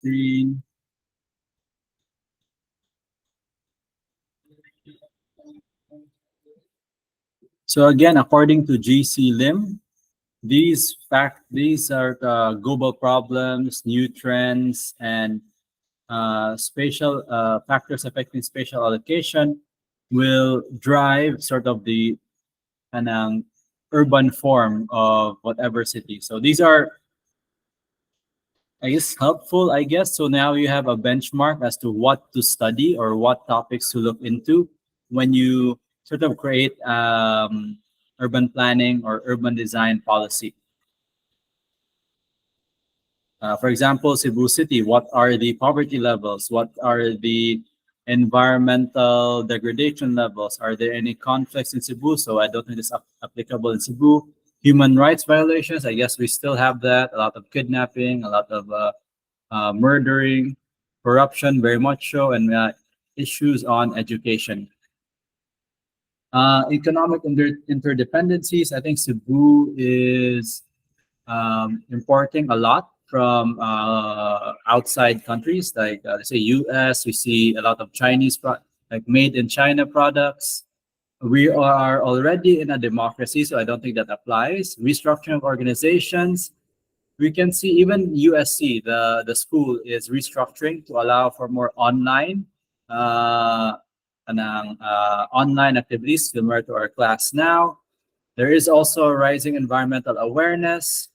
screen. So again, according to GC Lim, these are global problems, new trends, and spatial factors affecting spatial allocation will drive sort of the kanang urban form of whatever city. So these are, I guess, helpful, I guess. So now you have a benchmark as to what to study or what topics to look into when you sort of create urban planning or urban design policy. For example, Cebu City, what are the poverty levels? What are the environmental degradation levels? Are there any conflicts in Cebu? So I don't think it's applicable in Cebu. Human rights violations, I guess we still have that. A lot of kidnapping, a lot of murdering, corruption, very much so, and issues on education. Economic interdependencies, I think Cebu is importing a lot from outside countries, like let's say US. We see a lot of like made in China products. We are already in a democracy, so I don't think that applies. Restructuring of organizations. We can see even USC, the school, is restructuring to allow for more online activities similar to our class now. There is also a rising environmental awareness.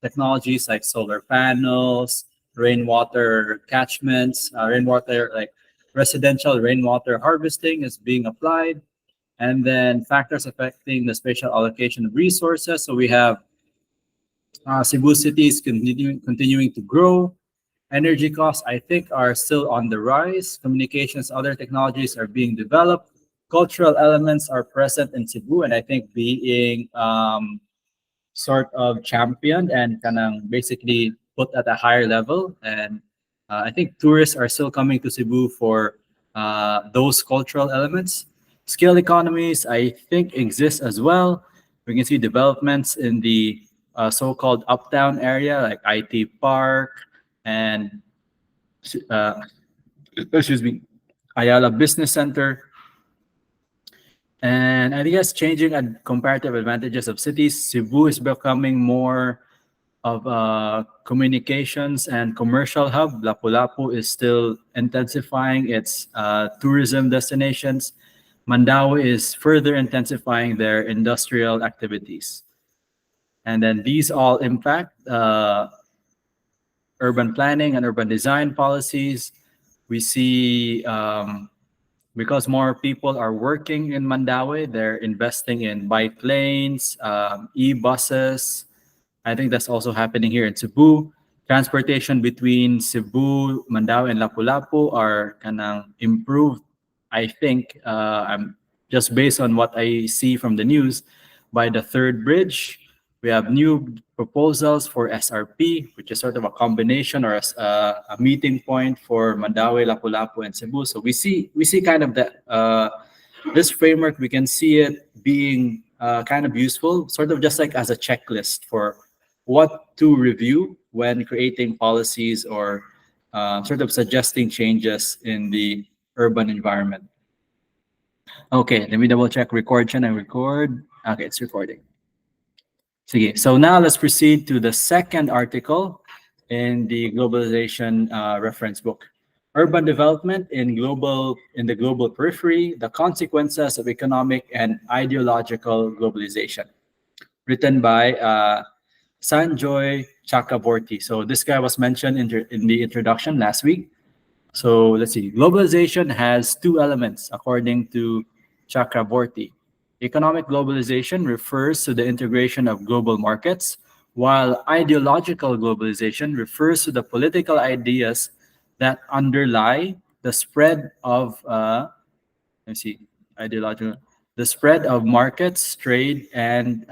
Technologies like solar panels, rainwater catchments, rainwater like residential rainwater harvesting is being applied, and then factors affecting the spatial allocation of resources. So we have Cebu City is continuing to grow. Energy costs, I think, are still on the rise. Communications, other technologies are being developed. Cultural elements are present in Cebu, and I think being sort of championed and kanang basically put at a higher level. And I think tourists are still coming to Cebu for those cultural elements. Scale economies, I think, exist as well. We can see developments in the so-called uptown area, like IT Park and uh, excuse me, Ayala Business Center. And I think that's changing comparative advantages of cities. Cebu is becoming more of a communications and commercial hub. Lapu-Lapu is still intensifying its tourism destinations. Mandaue is further intensifying their industrial activities. And then these all impact urban planning and urban design policies. We see because more people are working in Mandaue, they're investing in bike lanes, e-buses. I think that's also happening here in Cebu. Transportation between Cebu, Mandaue, and Lapu-Lapu are kanang improved. I think I'm just based on what I see from the news by the third bridge. We have new proposals for SRP, which is sort of a combination or a meeting point for Mandaue, Lapu-Lapu, and Cebu. So we see kind of that this framework. We can see it being kind of useful, sort of just like as a checklist for what to review when creating policies or sort of suggesting changes in the urban environment. Okay, let me double check record. Can I record? Okay, it's recording. Okay, so now let's proceed to the second article in the Globalization reference book. Urban Development in the Global Periphery, the Consequences of Economic and Ideological Globalization. Written by Sanjoy Chakraborty. So this guy was mentioned in the introduction last week. So let's see. Globalization has two elements, according to Chakraborty. Economic globalization refers to the integration of global markets, while ideological globalization refers to the political ideas that underlie the spread of let's see, ideological, the spread of markets, trade, and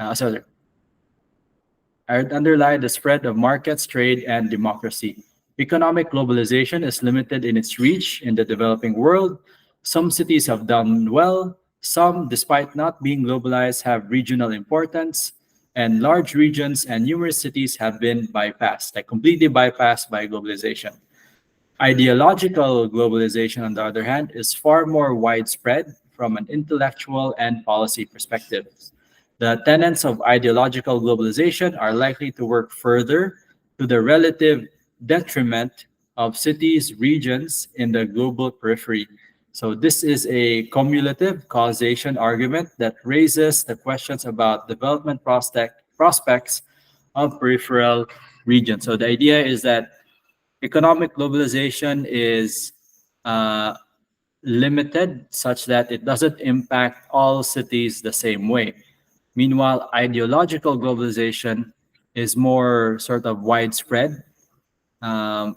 underlie the spread of markets, trade, and democracy. Economic globalization is limited in its reach in the developing world. Some cities have done well. Some, despite not being globalized, have regional importance. and large regions and numerous cities have been bypassed, like completely bypassed by globalization. Ideological globalization, on the other hand, is far more widespread from an intellectual and policy perspective. The tenets of ideological globalization are likely to work further to the relative detriment of cities, regions in the global periphery. So, this is a cumulative causation argument that raises the questions about development prospects of peripheral regions. So, the idea is that economic globalization is uh, limited such that it doesn't impact all cities the same way. Meanwhile, ideological globalization is more sort of widespread, um,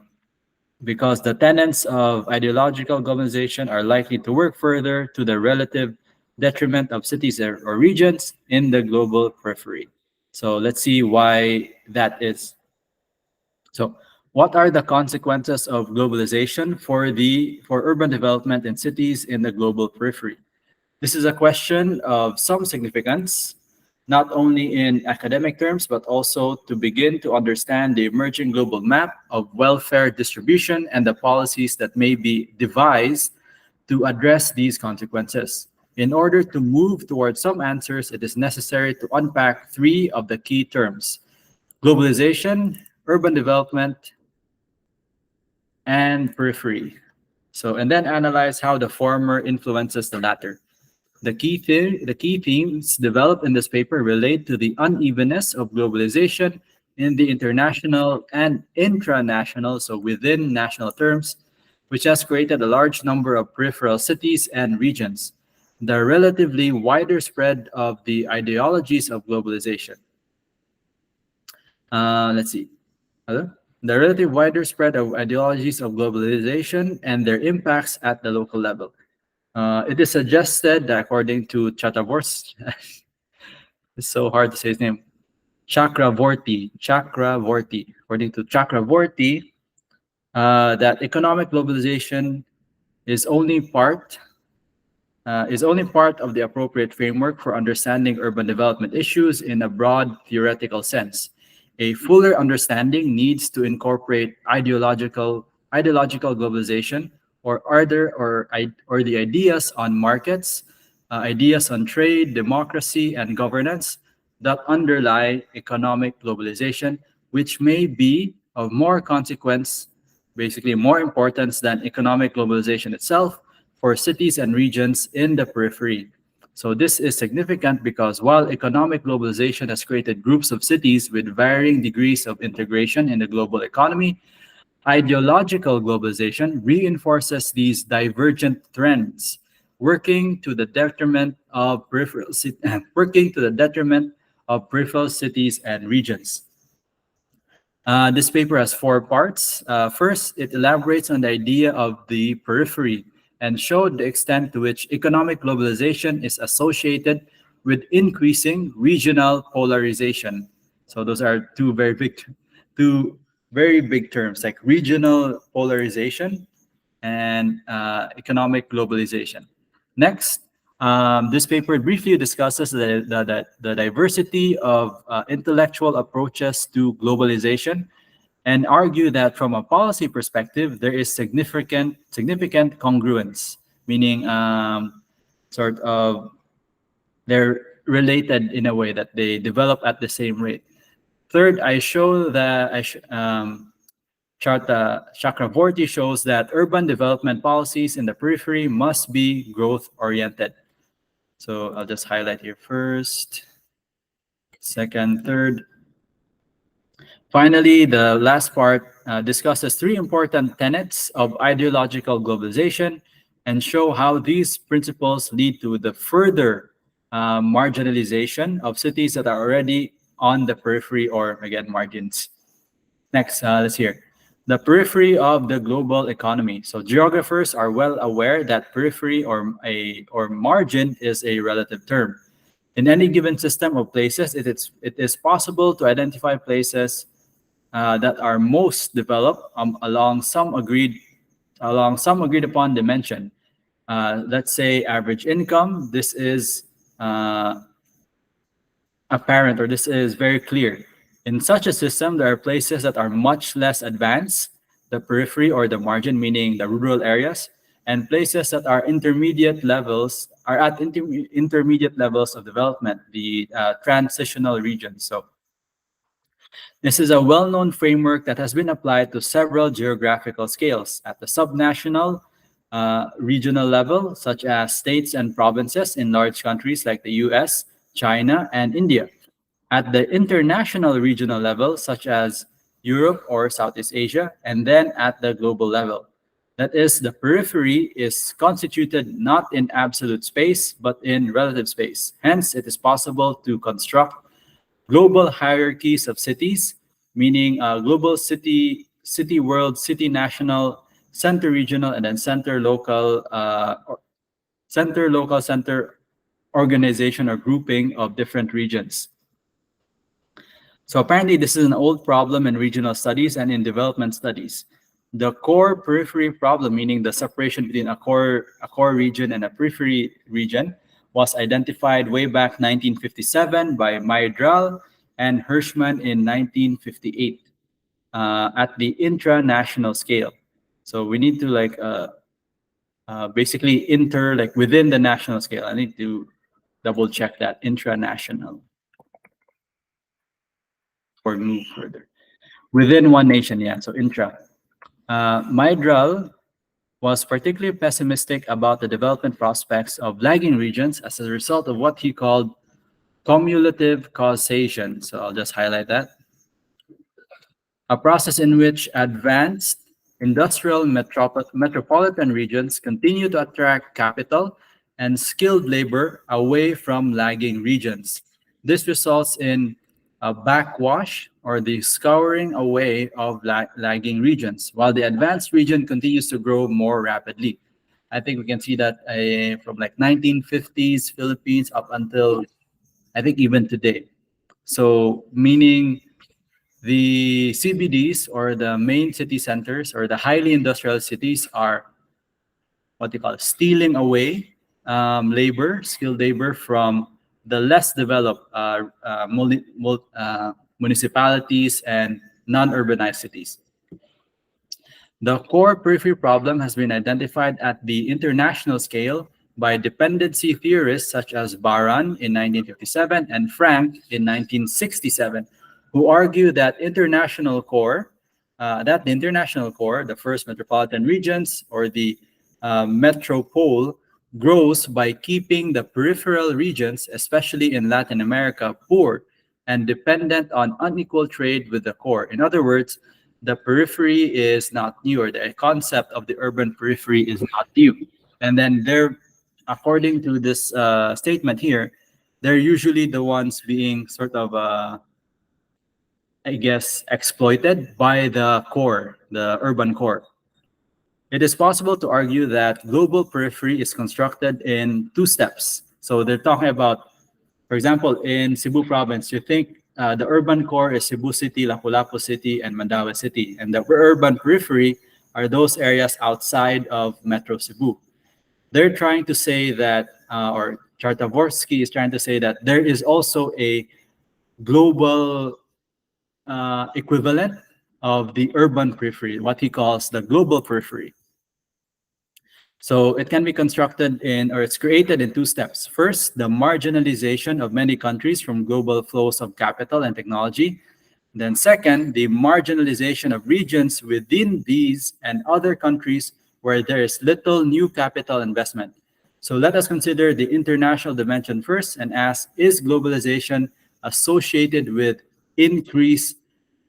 because the tenets of ideological globalization are likely to work further to the relative detriment of cities or regions in the global periphery. So let's see why that is. So, what are the consequences of globalization for urban development in cities in the global periphery? This is a question of some significance, not only in academic terms, but also to begin to understand the emerging global map of welfare distribution and the policies that may be devised to address these consequences. In order to move towards some answers, it is necessary to unpack three of the key terms: globalization, urban development, and periphery. So, and then analyze how the former influences the latter. The key themes developed in this paper relate to the unevenness of globalization in the international and intranational, so within national terms, which has created a large number of peripheral cities and regions. The relatively wider spread of the ideologies of globalization. Let's see. Hello? The relative wider spread of ideologies of globalization and their impacts at the local level. It is suggested that according to Chakravorty, it's so hard to say his name, Chakravorty, according to Chakravorty, that economic globalization is only part is only part of the appropriate framework for understanding urban development issues in a broad theoretical sense. A fuller understanding needs to incorporate ideological globalization or the ideas on markets, ideas on trade, democracy, and governance that underlie economic globalization, which may be of more consequence, basically more importance than economic globalization itself for cities and regions in the periphery. So this is significant because while economic globalization has created groups of cities with varying degrees of integration in the global economy, ideological globalization reinforces these divergent trends, working to the detriment of working to the detriment of peripheral cities and regions. This paper has four parts. First, it elaborates on the idea of the periphery and showed the extent to which economic globalization is associated with increasing regional polarization. So those are two very big terms, like regional polarization and economic globalization. Next, this paper briefly discusses the diversity of intellectual approaches to globalization and argue that from a policy perspective, there is significant congruence, meaning sort of they're related in a way that they develop at the same rate. Third, I show that Chakravorty shows that urban development policies in the periphery must be growth oriented. So I'll just highlight here first, second, third. Finally, the last part discusses three important tenets of ideological globalization and show how these principles lead to the further marginalization of cities that are already on the periphery or, again, margins. Next, let's hear. The periphery of the global economy. So geographers are well aware that periphery or margin is a relative term. In any given system of places, it is possible to identify places that are most developed along some agreed upon dimension. Let's say average income. This is uh, apparent, or this is very clear. In such a system, there are places that are much less advanced, the periphery or the margin, meaning the rural areas, and places that are intermediate levels of development, the transitional regions. So this is a well-known framework that has been applied to several geographical scales at the subnational, regional level, such as states and provinces in large countries like the US, China, and India. At the international regional level, such as Europe or Southeast Asia, and then at the global level. That is, the periphery is constituted not in absolute space, but in relative space. Hence, it is possible to construct global hierarchies of cities, meaning global city world, city national, center regional, and then center local, center organization or grouping of different regions. So apparently, this is an old problem in regional studies and in development studies. The core periphery problem, meaning the separation between a core region and a periphery region, was identified way back 1957 by Maydral and Hirschman in 1958 at the intranational scale. So we need to basically like within the national scale. I need to double check that intranational or move further. Within one nation, yeah, so intra. Maydral was particularly pessimistic about the development prospects of lagging regions as a result of what he called cumulative causation. So I'll just highlight that. A process in which advanced industrial metropolitan regions continue to attract capital and skilled labor away from lagging regions. This results in a backwash or the scouring away of lagging regions, while the advanced region continues to grow more rapidly. I think we can see that from like 1950s Philippines up until I think even today. So meaning the CBDs or the main city centers or the highly industrial cities are what they call it, stealing away skilled labor from the less developed municipalities and non-urbanized cities. The core periphery problem has been identified at the international scale by dependency theorists such as Baran in 1957 and Frank in 1967, who argue that the international core, the first metropolitan regions or the metropole, grows by keeping the peripheral regions, especially in Latin America, poor and dependent on unequal trade with the core. In other words, the periphery is not new, or the concept of the urban periphery is not new. And then according to this statement here, they're usually the ones being sort of, I guess, exploited by the core, the urban core. It is possible to argue that global periphery is constructed in two steps. So they're talking about, for example, in Cebu province, you think the urban core is Cebu City, Lapu-Lapu City, and Mandaue City. And the urban periphery are those areas outside of Metro Cebu. They're trying to say that, or Chartavorsky is trying to say that there is also a global equivalent of the urban periphery, what he calls the global periphery. So it can be constructed or it's created in two steps. First, the marginalization of many countries from global flows of capital and technology. Then second, the marginalization of regions within these and other countries where there is little new capital investment. So let us consider the international dimension first and ask, is globalization associated with increased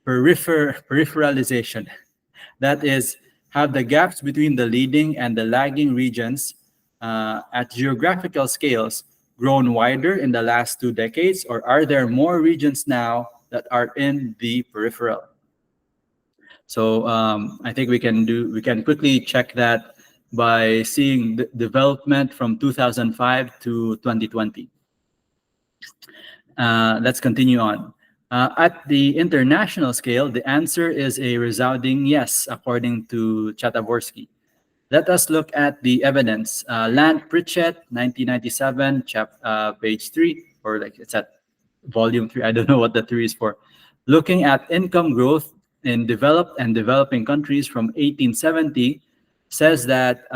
peripheralization? That is, have the gaps between the leading and the lagging regions at geographical scales grown wider in the last 2 decades, or are there more regions now that are in the peripheral? So I think we can quickly check that by seeing the development from 2005 to 2020. Let's continue on. At the international scale, the answer is a resounding yes, according to Chataborsky. Let us look at the evidence. Land Pritchett, 1997, page 3, or like it's at volume 3. I don't know what the 3 is for. Looking at income growth in developed and developing countries from 1870 says that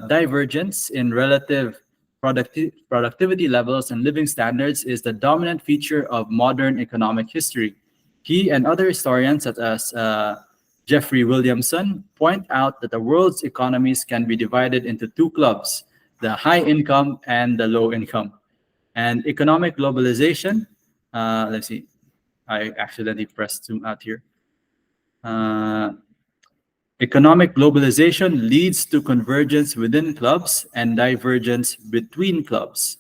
divergence in relative productivity levels and living standards is the dominant feature of modern economic history. He and other historians, such as Jeffrey Williamson, point out that the world's economies can be divided into two clubs, the high income and the low income. And economic globalization, let's see, I accidentally pressed zoom out here. Uh, Economic globalization leads to convergence within clubs and divergence between clubs.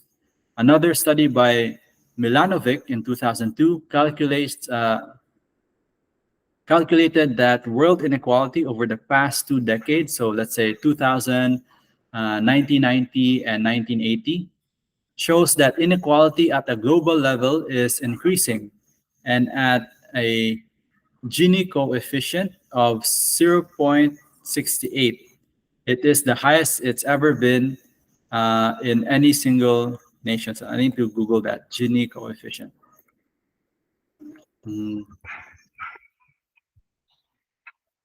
Another study by Milanovic in 2002 calculated that world inequality over the past 2 decades, so let's say 2000, 1990, and 1980, shows that inequality at a global level is increasing and at a Gini coefficient of 0.68. It is the highest it's ever been in any single nation. So I need to Google that, Gini coefficient. Mm.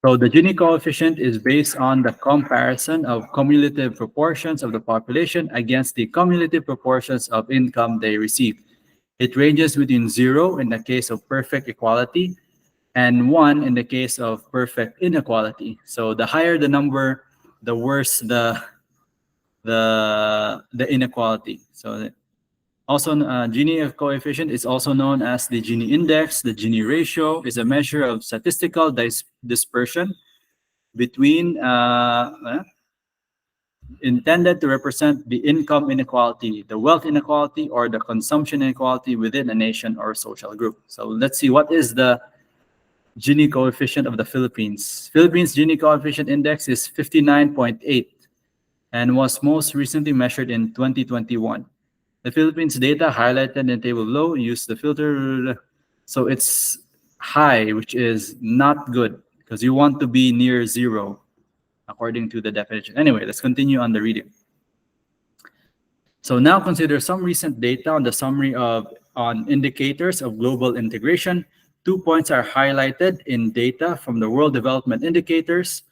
So the Gini coefficient is based on the comparison of cumulative proportions of the population against the cumulative proportions of income they receive. It ranges between 0 in the case of perfect equality and 1 in the case of perfect inequality. So the higher the number, the worse the inequality. So also Gini coefficient is also known as the Gini index. The Gini ratio is a measure of statistical dispersion between intended to represent the income inequality, the wealth inequality, or the consumption inequality within a nation or social group. So let's see, what is the Gini coefficient of the Philippines? Philippines Gini coefficient index is 59.8 and was most recently measured in 2021. The Philippines data highlighted in the table below use the filter. So it's high, which is not good because you want to be near 0 according to the definition. Anyway, let's continue on the reading. So now consider some recent data on the summary on indicators of global integration. 2 points are highlighted in data from the World Development Indicators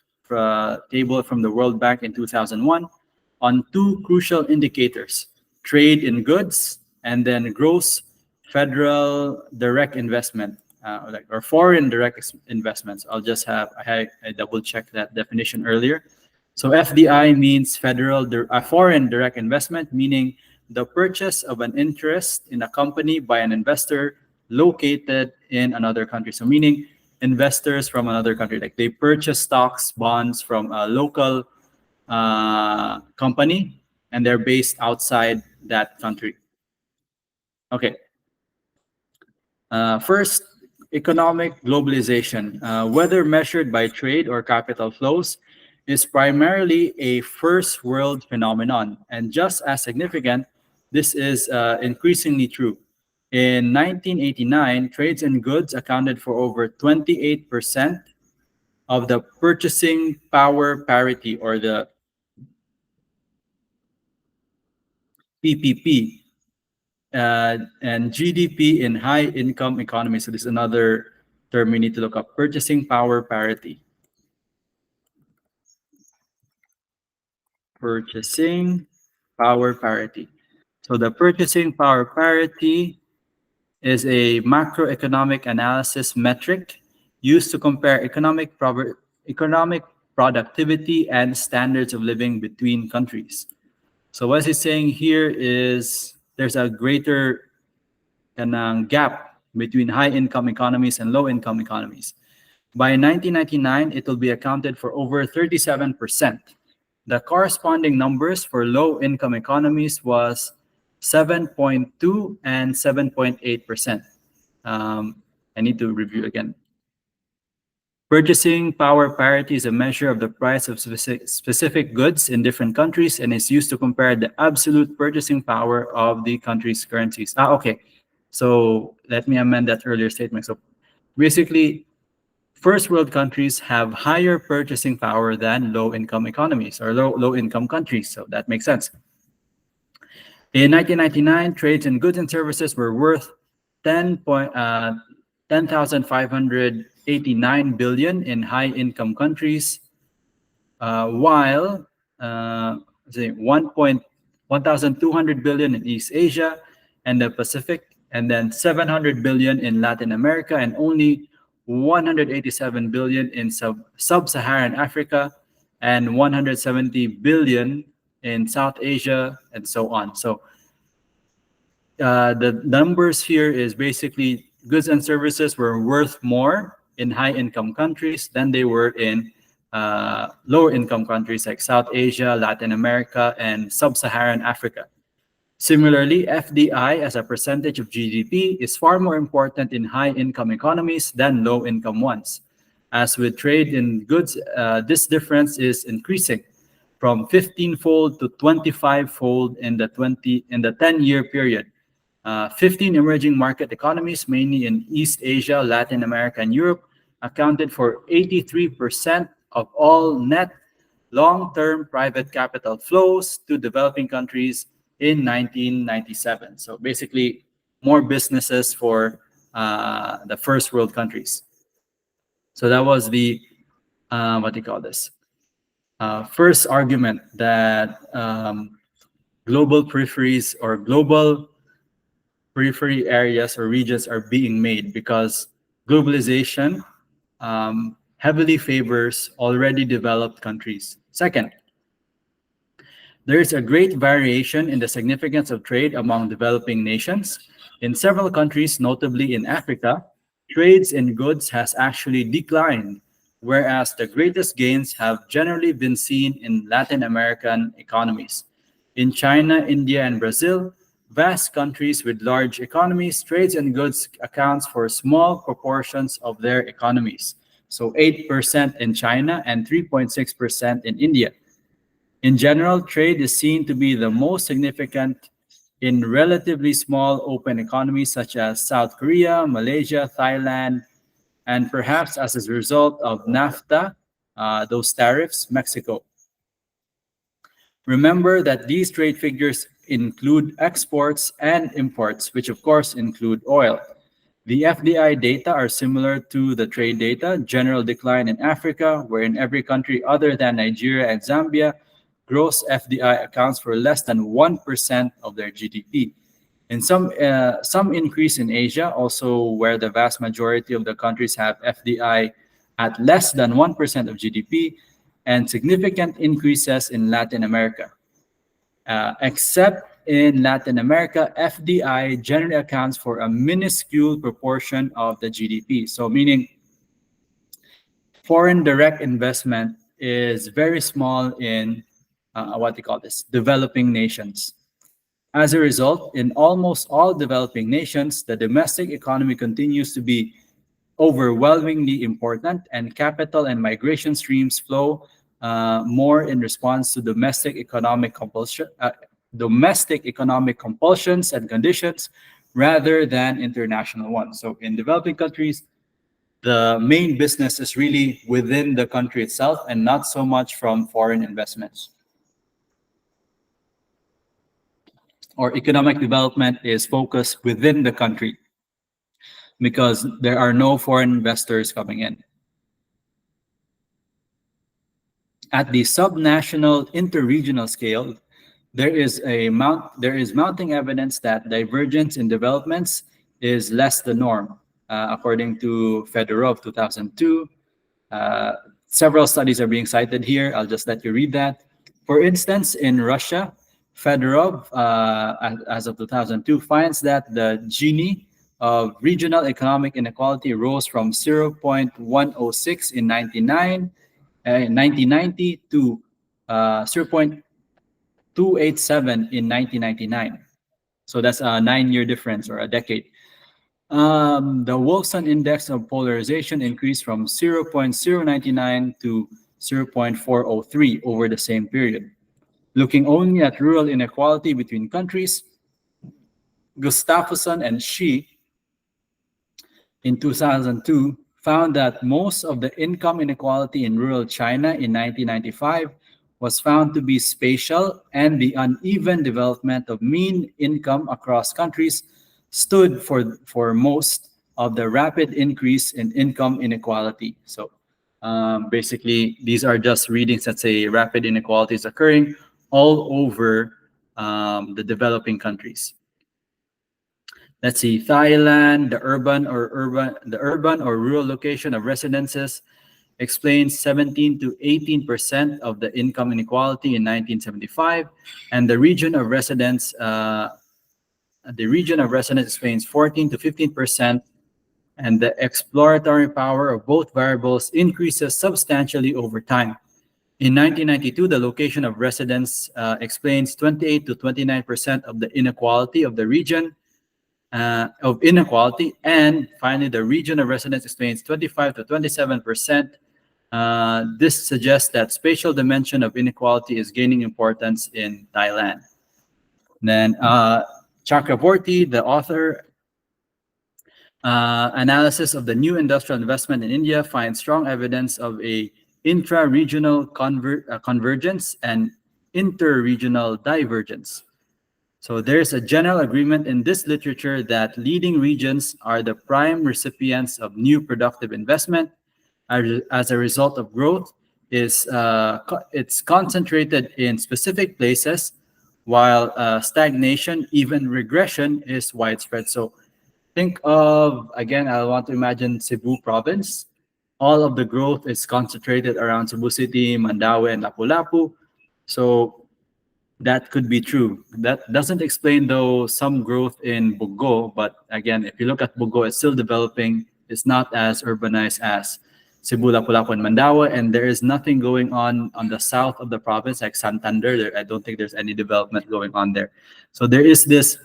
table from the World Bank in 2001 on 2 crucial indicators: trade in goods and then gross federal direct investment, or foreign direct investments. I double checked that definition earlier. So FDI means foreign direct investment, meaning the purchase of an interest in a company by an investor located in another country. So meaning investors from another country, like they purchase stocks, bonds from a local company, and they're based outside that country. Okay. First, economic globalization, whether measured by trade or capital flows, is primarily a first world phenomenon. And just as significant, this is increasingly true. In 1989, trades in goods accounted for over 28% of the purchasing power parity, or the PPP, and GDP in high income economies. So this is another term we need to look up: purchasing power parity. Purchasing power parity. So the purchasing power parity is a macroeconomic analysis metric used to compare economic productivity and standards of living between countries. So what he's saying here is there's a greater gap between high-income economies and low-income economies. By 1999, it will be accounted for over 37%. The corresponding numbers for low-income economies was 7.2 and 7.8%. I need to review again. Purchasing power parity is a measure of the price of specific goods in different countries and is used to compare the absolute purchasing power of the country's currencies. Okay. So let me amend that earlier statement. So basically, first world countries have higher purchasing power than low-income economies or low-income countries. So that makes sense. In 1999, trades in goods and services were worth 10 point, 10,589 billion in high income countries, while say 1,200 billion in East Asia and the Pacific, and then 700 billion in Latin America, and only 187 billion in sub-Saharan Africa, and 170 billion in South Asia, and so on. So the numbers here is basically goods and services were worth more in high income countries than they were in lower income countries like South Asia, Latin America, and sub-Saharan Africa. Similarly, FDI as a percentage of GDP is far more important in high income economies than low income ones. As with trade in goods, this difference is increasing from 15-fold to 25-fold in the 10-year period. 15 emerging market economies, mainly in East Asia, Latin America, and Europe, accounted for 83% of all net long-term private capital flows to developing countries in 1997. So basically, more businesses for the first world countries. So that was the, what do you call this? First argument that global peripheries or global periphery areas or regions are being made because globalization heavily favors already developed countries. Second, there is a great variation in the significance of trade among developing nations. In several countries, notably in Africa, trades in goods has actually declined, whereas the greatest gains have generally been seen in Latin American economies. In China, India, and Brazil, vast countries with large economies, trades in goods accounts for small proportions of their economies. So 8% in China and 3.6% in India. In general, trade is seen to be the most significant in relatively small open economies such as South Korea, Malaysia, Thailand, and perhaps as a result of NAFTA, those tariffs, Mexico. Remember that these trade figures include exports and imports, which of course include oil. The FDI data are similar to the trade data, general decline in Africa, where in every country other than Nigeria and Zambia, gross FDI accounts for less than 1% of their GDP. In some increase in Asia, also where the vast majority of the countries have FDI at less than 1% of GDP, and significant increases in Latin America. Except in Latin America, FDI generally accounts for a minuscule proportion of the GDP. So meaning foreign direct investment is very small in what they call this, developing nations. As a result, in almost all developing nations, the domestic economy continues to be overwhelmingly important, and capital and migration streams flow more in response to domestic economic compulsions and conditions rather than international ones. So in developing countries, the main business is really within the country itself and not so much from foreign investments. Or economic development is focused within the country because there are no foreign investors coming in. At the subnational interregional scale, there is mounting evidence that divergence in developments is less the norm, according to Fedorov 2002. Several studies are being cited here. I'll just let you read that. For instance, in Russia, Fedorov, as of 2002, finds that the Gini of regional economic inequality rose from 0.106 in 1990 to 0.287 in 1999. So that's a 9-year difference or a decade. The Wilson index of polarization increased from 0.099 to 0.403 over the same period. Looking only at rural inequality between countries, Gustafsson and Shi in 2002 found that most of the income inequality in rural China in 1995 was found to be spatial, and the uneven development of mean income across countries stood for most of the rapid increase in income inequality. So basically, these are just readings that say rapid inequality is occurring all over the developing countries. Let's see, Thailand, the urban or rural location of residences explains 17 to 18% of the income inequality in 1975, and the region of residence explains 14 to 15%, and the exploratory power of both variables increases substantially over time. In 1992, the location of residence explains 28 to 29% of the inequality of the region of inequality, and finally, the region of residence explains 25 to 27%. This suggests that spatial dimension of inequality is gaining importance in Thailand. Then Chakraborty, the author, analysis of the new industrial investment in India finds strong evidence of a intra-regional convergence and inter-regional divergence. So there's a general agreement in this literature that leading regions are the prime recipients of new productive investment. As a result of growth, it's concentrated in specific places, while stagnation, even regression, is widespread. So think of, again, I want to imagine Cebu province. All of the growth is concentrated around Cebu City, Mandaue, and Lapu-Lapu. So that could be true. That doesn't explain, though, some growth in Bugo. But again, if you look at Bugo, it's still developing. It's not as urbanized as Cebu, Lapu-Lapu, and Mandaue. And there is nothing going on the south of the province, like Santander. I don't think there's any development going on there. So there is this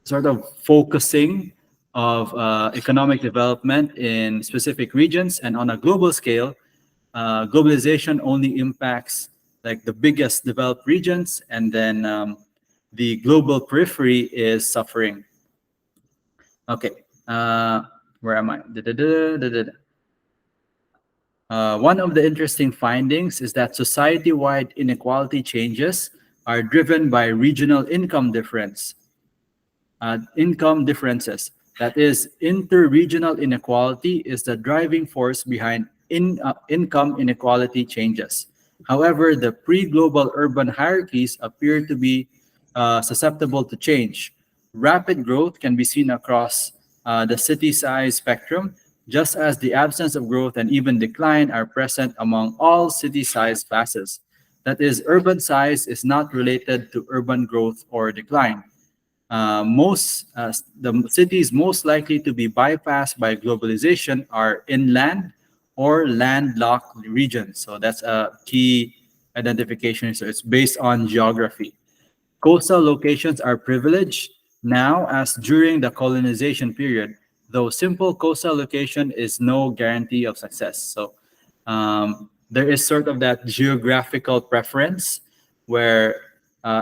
sort of focusing of economic development in specific regions, and on a global scale, globalization only impacts like the biggest developed regions, and then the global periphery is suffering. Okay, where am I? One of the interesting findings is that society-wide inequality changes are driven by regional income differences. That is, inter-regional inequality is the driving force behind income inequality changes. However, the pre-global urban hierarchies appear to be susceptible to change. Rapid growth can be seen across the city size spectrum, just as the absence of growth and even decline are present among all city size classes. That is, urban size is not related to urban growth or decline. The cities most likely to be bypassed by globalization are inland or landlocked regions. So that's a key identification. So it's based on geography. Coastal locations are privileged now as during the colonization period, though simple coastal location is no guarantee of success. So there is sort of that geographical preference where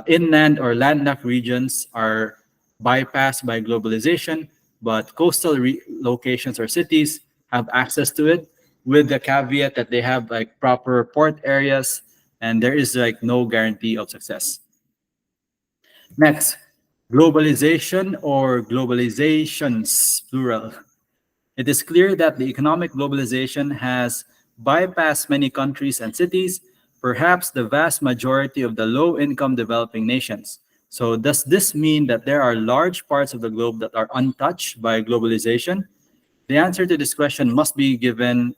inland or landlocked regions are bypassed by globalization, but coastal locations or cities have access to it, with the caveat that they have like proper port areas, and there is like no guarantee of success. Next, globalization or globalizations, plural. It is clear that the economic globalization has bypassed many countries and cities, perhaps the vast majority of the low-income developing nations. So does this mean that there are large parts of the globe that are untouched by globalization? The answer to this question must begin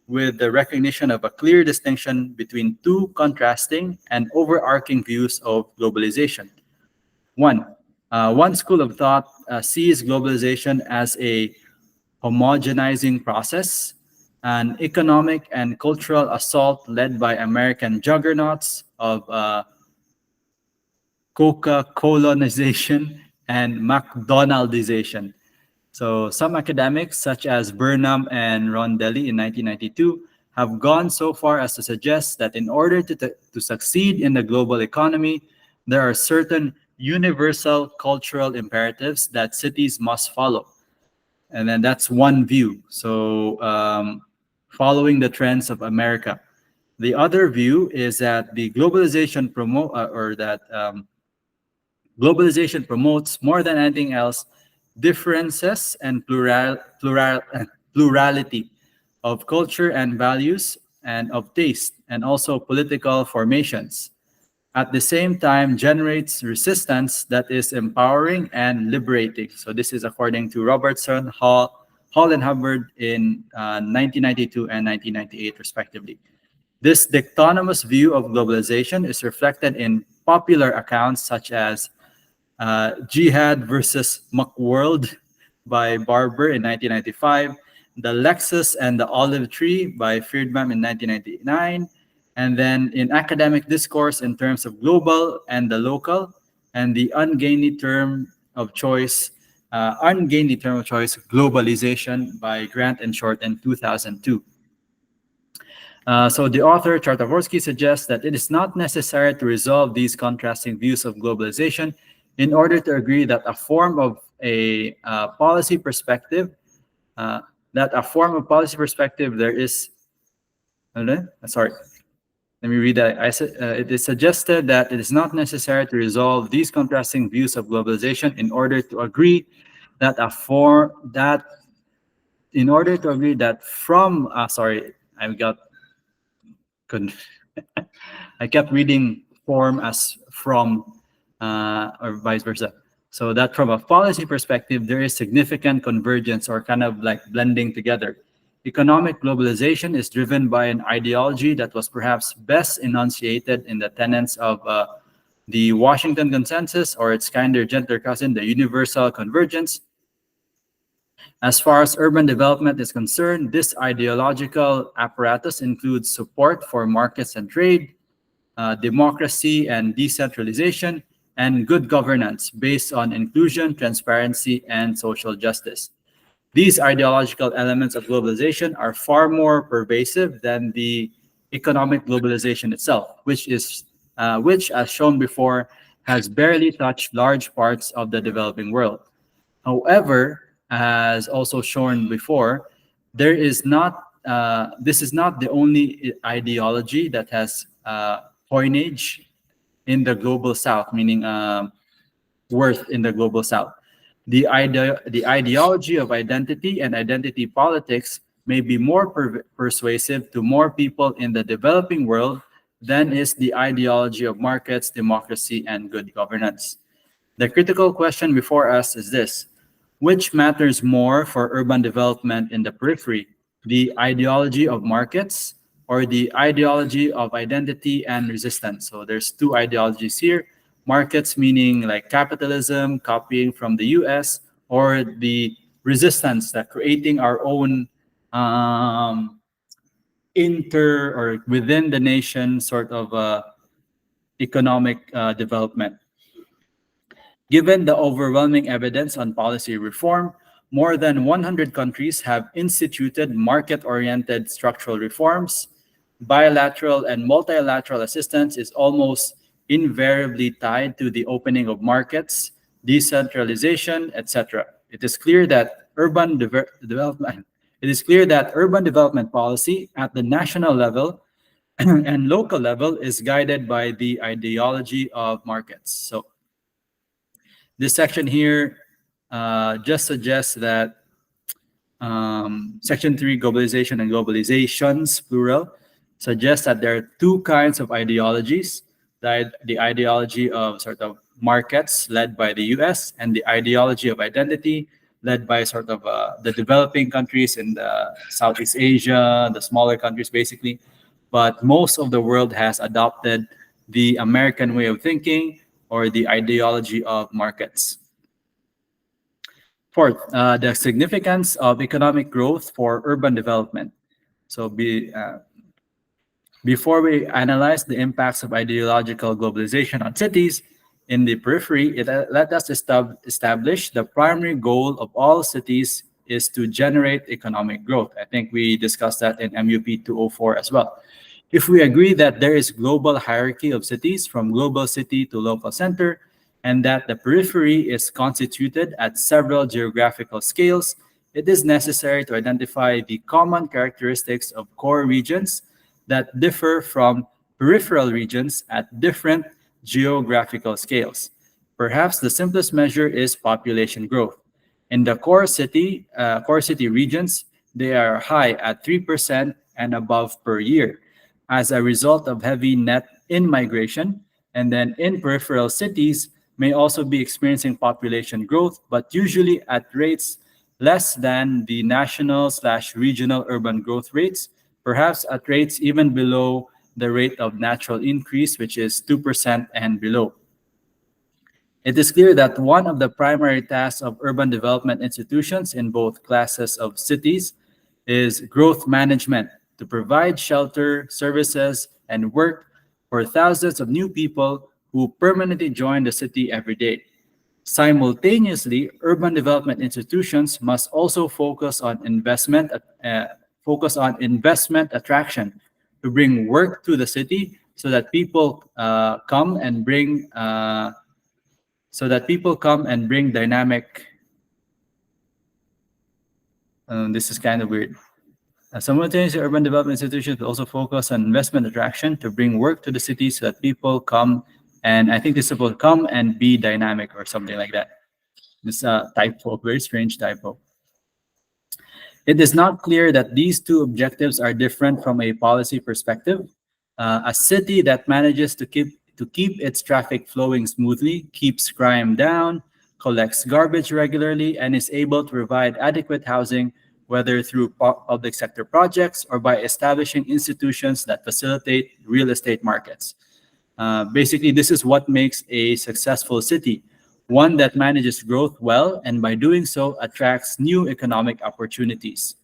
with the recognition of a clear distinction between two contrasting and overarching views of globalization. One school of thought sees globalization as a homogenizing process, an economic and cultural assault led by American juggernauts of Coca-colonization and McDonaldization. So some academics, such as Burnham and Rondelli in 1992, have gone so far as to suggest that in order to succeed in the global economy, there are certain universal cultural imperatives that cities must follow. And then that's one view. So following the trends of America. The other view is that the globalization Globalization promotes, more than anything else, differences and plurality of culture and values and of taste and also political formations. At the same time, generates resistance that is empowering and liberating. So this is according to Robertson, Hall and Hubbard in 1992 and 1998, respectively. This dichotomous view of globalization is reflected in popular accounts such as Jihad versus Macworld by Barber in 1995, The Lexus and the Olive Tree by Friedman in 1999, and then in academic discourse in terms of global and the local, and the ungainly term of choice, globalization by Grant and Short in 2002. So the author Chartavorsky suggests that it is not necessary to resolve these contrasting views of globalization in order to agree that a form of a policy perspective, uh, there is. Sorry, let me read that. It is suggested that it is not necessary to resolve these contrasting views of globalization in order to agree that a form that in order to agree that from sorry, I got couldn't I kept reading form as from, or vice versa. So that from a policy perspective, there is significant convergence or kind of like blending together. Economic globalization is driven by an ideology that was perhaps best enunciated in the tenets of the Washington Consensus, or its kinder, gentler cousin, the Universal Convergence. As far as urban development is concerned, this ideological apparatus includes support for markets and trade, democracy and decentralization, and good governance based on inclusion, transparency, and social justice. These ideological elements of globalization are far more pervasive than the economic globalization itself, which, as shown before, has barely touched large parts of the developing world. However, as also shown before, this is not the only ideology that has coinage in the global south, meaning worth in the global south. The ideology of identity and identity politics may be more persuasive to more people in the developing world than is the ideology of markets, democracy, and good governance. The critical question before us is this: which matters more for urban development in the periphery, the ideology of markets or the ideology of identity and resistance? So there's two ideologies here: markets meaning like capitalism, copying from the US, or the resistance, that creating our own um, inter or within the nation sort of economic development. Given the overwhelming evidence on policy reform, more than 100 countries have instituted market oriented structural reforms. Bilateral and multilateral assistance is almost invariably tied to the opening of markets, decentralization, etc. It is clear that development it is clear that urban development policy at the national level and local level is guided by the ideology of markets. So this section here just suggests that Section 3, Globalization and Globalizations, plural, suggests that there are two kinds of ideologies: the ideology of sort of markets led by the US, and the ideology of identity led by sort of the developing countries in the Southeast Asia, the smaller countries basically. But most of the world has adopted the American way of thinking, or the ideology of markets. Fourth, the significance of economic growth for urban development. So before we analyze the impacts of ideological globalization on cities in the periphery, let us establish the primary goal of all cities is to generate economic growth. I think we discussed that in MUP 204 as well. If we agree that there is global hierarchy of cities from global city to local center, and that the periphery is constituted at several geographical scales, it is necessary to identify the common characteristics of core regions that differ from peripheral regions at different geographical scales. Perhaps the simplest measure is population growth. In the core city regions, they are high at 3% and above per year as a result of heavy net in migration. And then in peripheral cities may also be experiencing population growth, but usually at rates less than the national slash regional urban growth rates, perhaps at rates even below the rate of natural increase, which is 2% and below. It is clear that one of the primary tasks of urban development institutions in both classes of cities is growth management to provide shelter, services, and work for thousands of new people who permanently join the city every day. Simultaneously, urban development institutions must also focus on investment attraction to bring work to the city so that people come and bring dynamic. This is kind of weird. Simultaneously, urban development institutions will also focus on investment attraction to bring work to the city so that people come, and I think this will come and be dynamic or something like that. This typo, very strange typo. It is not clear that these two objectives are different from a policy perspective. A city that manages to keep its traffic flowing smoothly, keeps crime down, collects garbage regularly, and is able to provide adequate housing, whether through public sector projects or by establishing institutions that facilitate real estate markets. Basically, this is what makes a successful city, one that manages growth well and by doing so attracts new economic opportunities.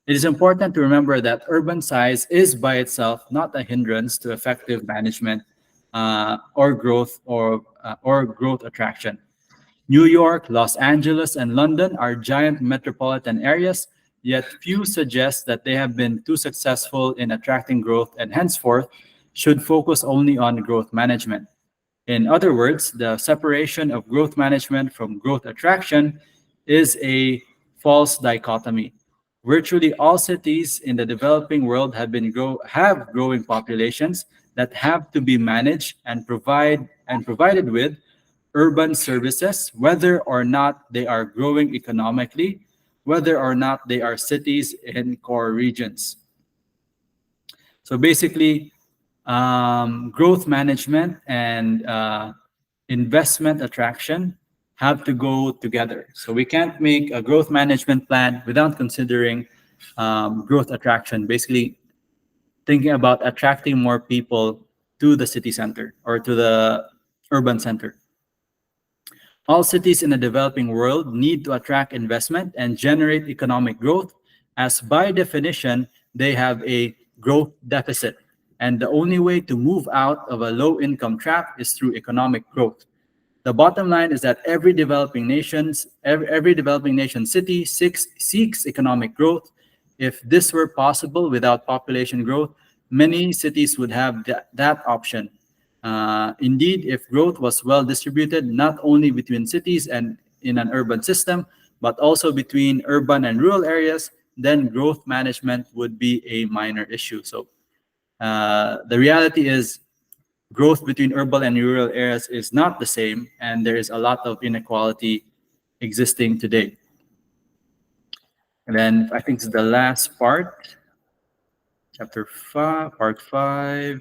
It is important to remember that urban size is by itself not a hindrance to effective management or growth attraction. New York, Los Angeles, and London are giant metropolitan areas, yet few suggest that they have been too successful in attracting growth and henceforth should focus only on growth management. In other words, the separation of growth management from growth attraction is a false dichotomy. Virtually all cities in the developing world have growing populations that have to be managed and provided with urban services, whether or not they are growing economically, whether or not they are cities in core regions. So basically, growth management and investment attraction have to go together. So we can't make a growth management plan without considering growth attraction, basically thinking about attracting more people to the city center or to the urban center. All cities in the developing world need to attract investment and generate economic growth, as by definition, they have a growth deficit. And the only way to move out of a low income trap is through economic growth. The bottom line is that every developing nation city seeks economic growth. If this were possible without population growth, many cities would have that option. Indeed, if growth was well distributed, not only between cities and in an urban system, but also between urban and rural areas, then growth management would be a minor issue. So the reality is growth between urban and rural areas is not the same, and there is a lot of inequality existing today. And then I think it's the last part, chapter 5, part 5.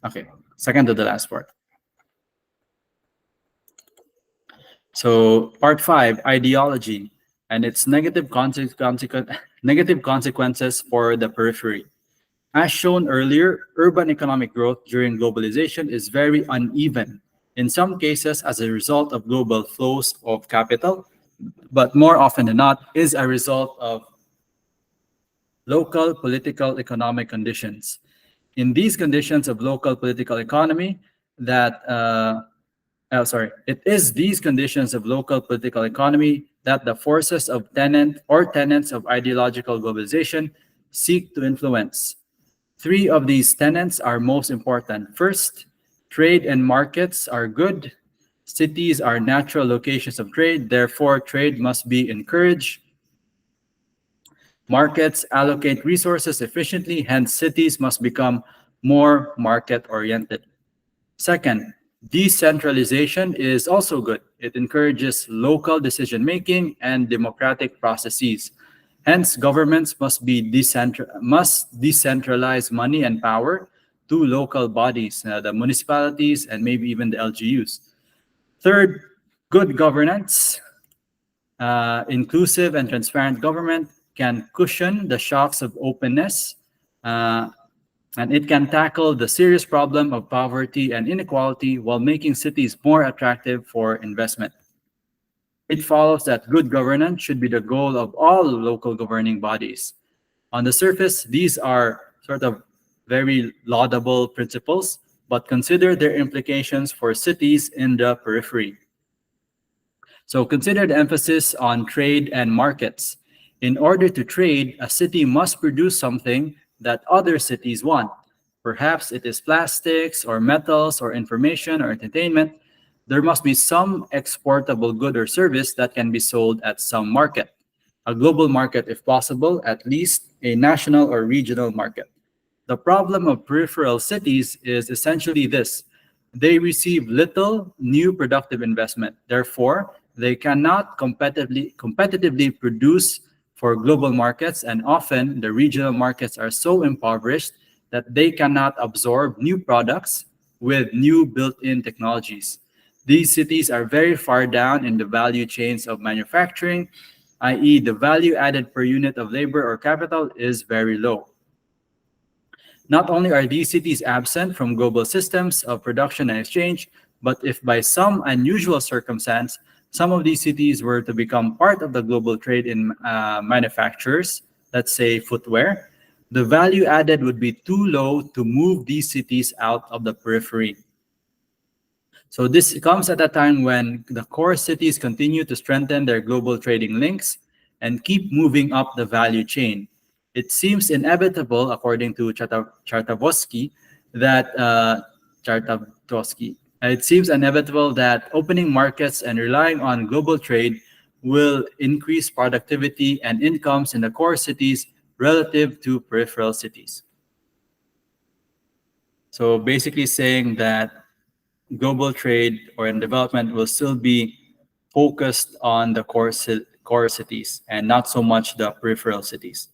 Okay, second to the last part. So part 5, ideology and its negative consequences for the periphery. As shown earlier, urban economic growth during globalization is very uneven, in some cases as a result of global flows of capital, but more often than not is a result of local political economic conditions. In these conditions of local political economy it is these conditions of local political economy that the forces of tenants of ideological globalization seek to influence. Three of these tenets are most important. First, trade and markets are good. Cities are natural locations of trade, therefore, trade must be encouraged. Markets allocate resources efficiently, hence, cities must become more market oriented. Second, Decentralization is also good. It encourages local decision making and democratic processes. Hence, governments must decentralize money and power to local bodies, the municipalities, and maybe even the LGUs. Third, good governance, inclusive and transparent government can cushion the shocks of openness, uh, and it can tackle the serious problem of poverty and inequality while making cities more attractive for investment. It follows that good governance should be the goal of all local governing bodies. On the surface, these are sort of very laudable principles, but consider their implications for cities in the periphery. So consider the emphasis on trade and markets. In order to trade, a city must produce something that other cities want. Perhaps it is plastics or metals or information or entertainment. There must be some exportable good or service that can be sold at some market. A global market, if possible, at least a national or regional market. The problem of peripheral cities is essentially this: they receive little new productive investment. Therefore, they cannot competitively produce for global markets, and often the regional markets are so impoverished that they cannot absorb new products with new built-in technologies. These cities are very far down in the value chains of manufacturing, i.e., the value added per unit of labor or capital is very low. Not only are these cities absent from global systems of production and exchange, but if by some unusual circumstance some of these cities were to become part of the global trade in manufacturers, let's say footwear, the value added would be too low to move these cities out of the periphery. So this comes at a time when the core cities continue to strengthen their global trading links and keep moving up the value chain. It seems inevitable, according to Chartavosky, that Chartavosky, it seems inevitable that opening markets and relying on global trade will increase productivity and incomes in the core cities relative to peripheral cities. So basically saying that global trade or in development will still be focused on the core cities and not so much the peripheral cities.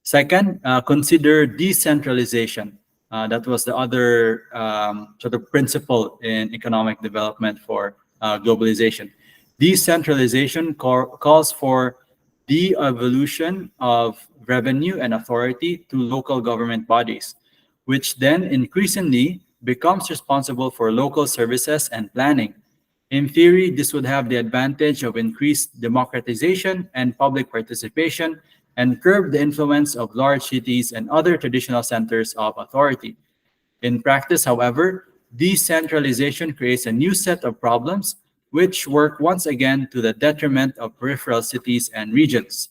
Second, consider decentralization. That was the other sort of principle in economic development for globalization. Decentralization calls for the evolution of revenue and authority to local government bodies, which then increasingly becomes responsible for local services and planning. In theory, this would have the advantage of increased democratization and public participation and curb the influence of large cities and other traditional centers of authority. In practice, however, decentralization creates a new set of problems which work once again to the detriment of peripheral cities and regions.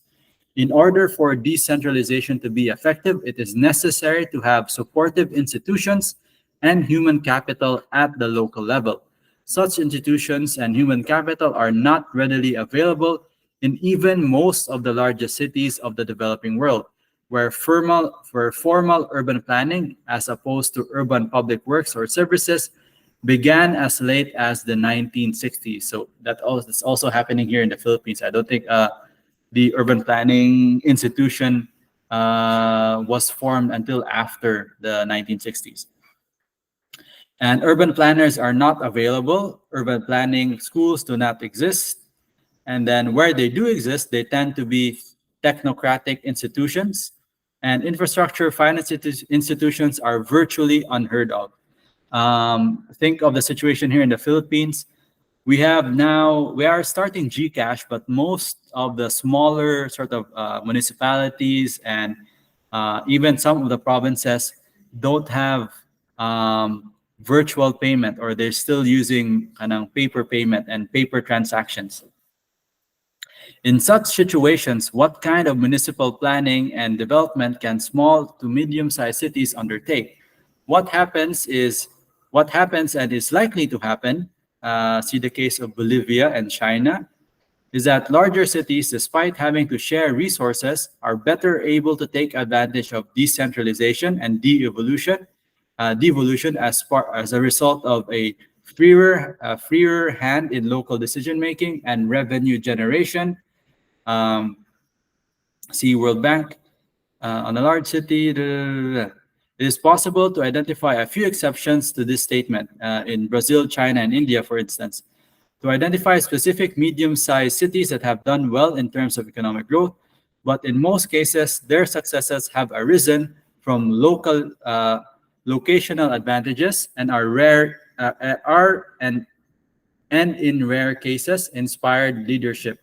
In order for decentralization to be effective, it is necessary to have supportive institutions and human capital at the local level. Such institutions and human capital are not readily available in even most of the largest cities of the developing world, where formal urban planning, as opposed to urban public works or services, began as late as the 1960s. So that's also happening here in the Philippines. I don't think the urban planning institution was formed until after the 1960s. And urban planners are not available. Urban planning schools do not exist. And then where they do exist, they tend to be technocratic institutions. And infrastructure finance institutions are virtually unheard of. Think of the situation here in the Philippines. We are starting Gcash, but most of the smaller sort of municipalities and even some of the provinces don't have virtual payment, or they're still using paper payment and paper transactions. In such situations, what kind of municipal planning and development can small to medium-sized cities undertake? What happens is what happens and is likely to happen, see the case of Bolivia and China, is that larger cities, despite having to share resources, are better able to take advantage of decentralization and devolution as a result of a freer hand in local decision making and revenue generation. Um, See World Bank. On a large city, it is possible to identify a few exceptions to this statement in Brazil, China, and India, for instance, to identify specific medium-sized cities that have done well in terms of economic growth, but in most cases, their successes have arisen from local locational advantages and are rare are and in rare cases inspired leadership.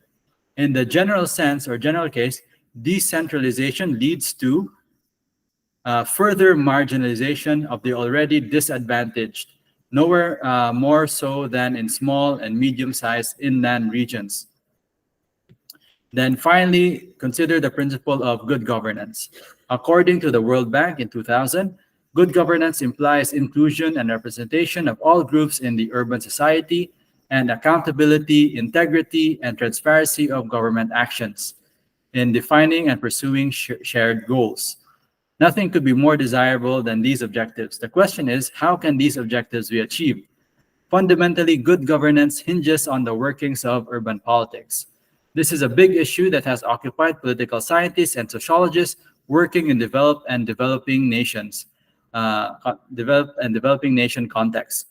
In the general sense or general case, decentralization leads to further marginalization of the already disadvantaged, nowhere more so than in small and medium-sized inland regions. Then finally, consider the principle of good governance. According to the World Bank in 2000, good governance implies inclusion and representation of all groups in the urban society and accountability, integrity, and transparency of government actions in defining and pursuing shared goals. Nothing could be more desirable than these objectives. The question is, how can these objectives be achieved? Fundamentally, good governance hinges on the workings of urban politics. This is a big issue that has occupied political scientists and sociologists working in developing nations, developing nation contexts.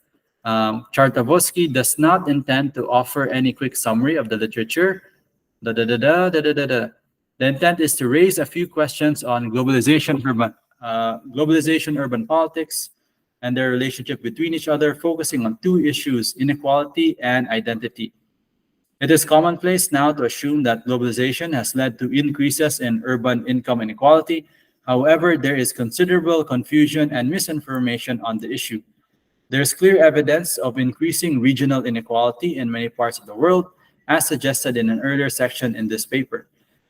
Chartavosky does not intend to offer any quick summary of the literature. Da, da, da, da, da, da, da, da. The intent is to raise a few questions on globalization, urban politics, and their relationship between each other, focusing on two issues: inequality and identity. It is commonplace now to assume that globalization has led to increases in urban income inequality. However, there is considerable confusion and misinformation on the issue. There is clear evidence of increasing regional inequality in many parts of the world, as suggested in an earlier section in this paper,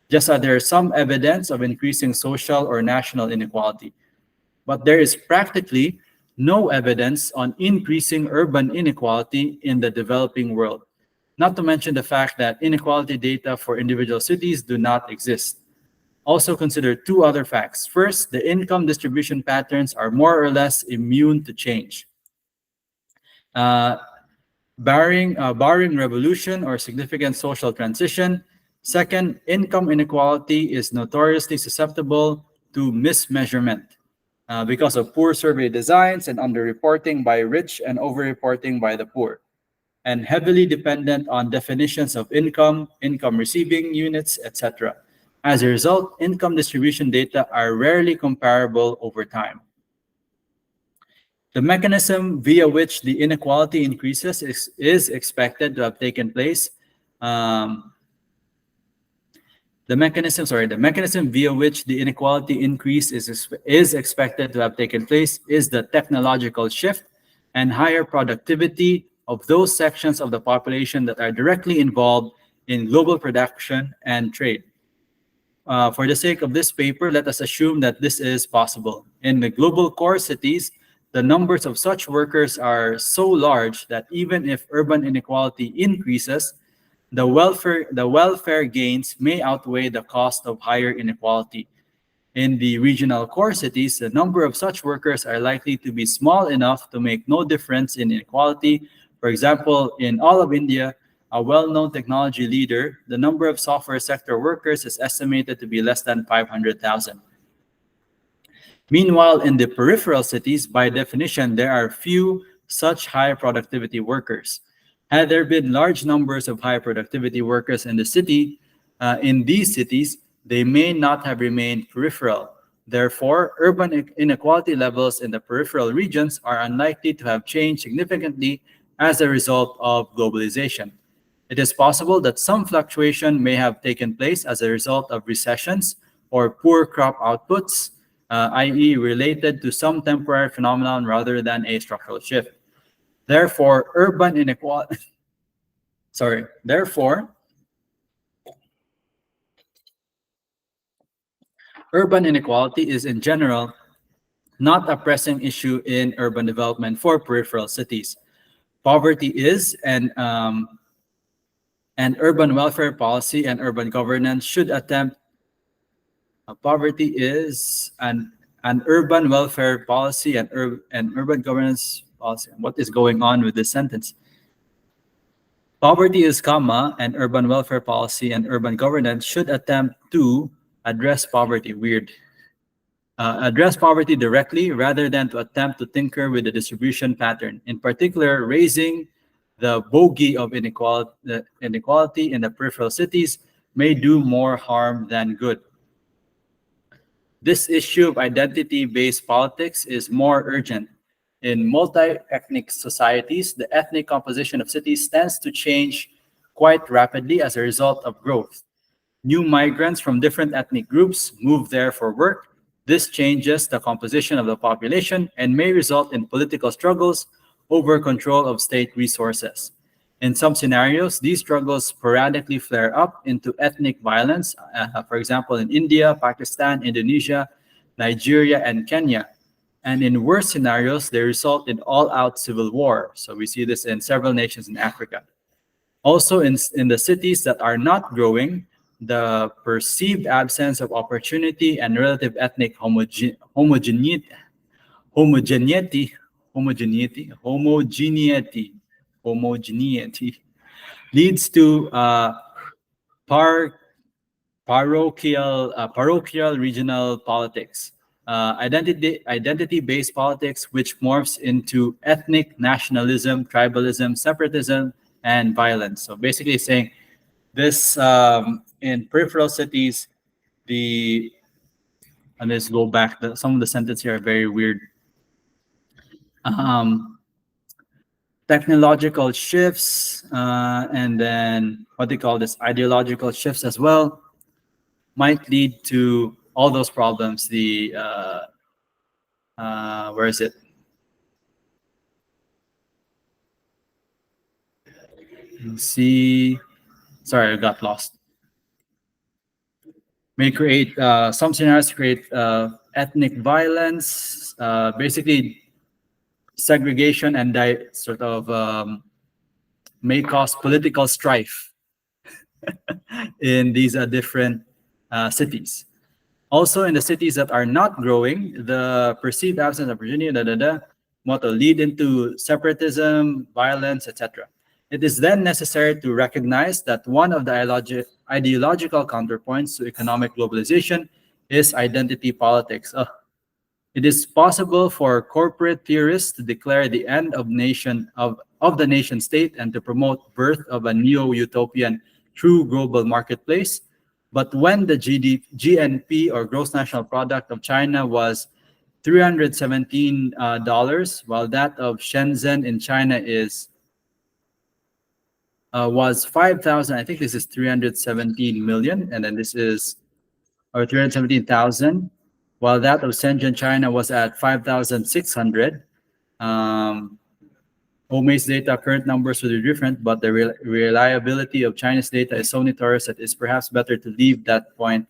just as there is some evidence of increasing social or national inequality. But there is practically no evidence on increasing urban inequality in the developing world, not to mention the fact that inequality data for individual cities do not exist. Also consider two other facts. First, the income distribution patterns are more or less immune to change. Uh, barring revolution or significant social transition. Second, income inequality is notoriously susceptible to mismeasurement because of poor survey designs and underreporting by rich and overreporting by the poor, and heavily dependent on definitions of income, income receiving units, etc. As a result, income distribution data are rarely comparable over time. The mechanism via which the inequality increases is expected to have taken place. Um, the mechanism via which the inequality increase is expected to have taken place is the technological shift and higher productivity of those sections of the population that are directly involved in global production and trade. For the sake of this paper, let us assume that this is possible. In the global core cities, the numbers of such workers are so large that even if urban inequality increases, the welfare gains may outweigh the cost of higher inequality. In the regional core cities, the number of such workers are likely to be small enough to make no difference in inequality. For example, in all of India, a well-known technology leader, the number of software sector workers is estimated to be less than 500,000. Meanwhile, in the peripheral cities, by definition, there are few such high productivity workers. Had there been large numbers of high productivity workers in these cities, they may not have remained peripheral. Therefore, urban inequality levels in the peripheral regions are unlikely to have changed significantly as a result of globalization. It is possible that some fluctuation may have taken place as a result of recessions or poor crop outputs, i.e. related to some temporary phenomenon rather than a structural shift. Therefore, urban inequality is in general not a pressing issue in urban development for peripheral cities. Poverty is, and urban welfare policy and urban governance should attempt. Poverty is, and urban welfare policy and urban governance policy. What is going on with this sentence? Poverty is comma, and urban welfare policy and urban governance should attempt to address poverty. Weird. Address poverty directly rather than to attempt to tinker with the distribution pattern. In particular, raising the bogey of inequality in the peripheral cities may do more harm than good. This issue of identity-based politics is more urgent. In multi-ethnic societies, the ethnic composition of cities tends to change quite rapidly as a result of growth. New migrants from different ethnic groups move there for work. This changes the composition of the population and may result in political struggles over control of state resources. In some scenarios, these struggles sporadically flare up into ethnic violence, for example, in India, Pakistan, Indonesia, Nigeria, and Kenya. And in worse scenarios, they result in all-out civil war. So we see this in several nations in Africa. Also, in the cities that are not growing, the perceived absence of opportunity and relative ethnic homogeneity, homogeneity leads to par parochial regional politics, identity-based politics, which morphs into ethnic nationalism, tribalism, separatism, and violence. So basically, saying this in peripheral cities, the and let's go back. Some of the sentences here are very weird. Um, Technological shifts, and then what they call this ideological shifts as well, might lead to all those problems. The where is it? Let's see. Sorry, I got lost. May create some scenarios create ethnic violence, basically segregation and sort of may cause political strife in these different cities. Also, in the cities that are not growing, the perceived absence of opportunity, what will lead into separatism, violence, etc. It is then necessary to recognize that one of the ideological counterpoints to economic globalization is identity politics. It is possible for corporate theorists to declare the end of the nation state and to promote birth of a neo-utopian true global marketplace. But when the GNP or gross national product of China was $317, while that of Shenzhen in China was 5,000. I think this is 317 million, and then this is or 317,000, while that of Shenzhen, China was at 5,600. OMA's data current numbers will be different, but the reliability of China's data is so notorious that it's perhaps better to leave that point.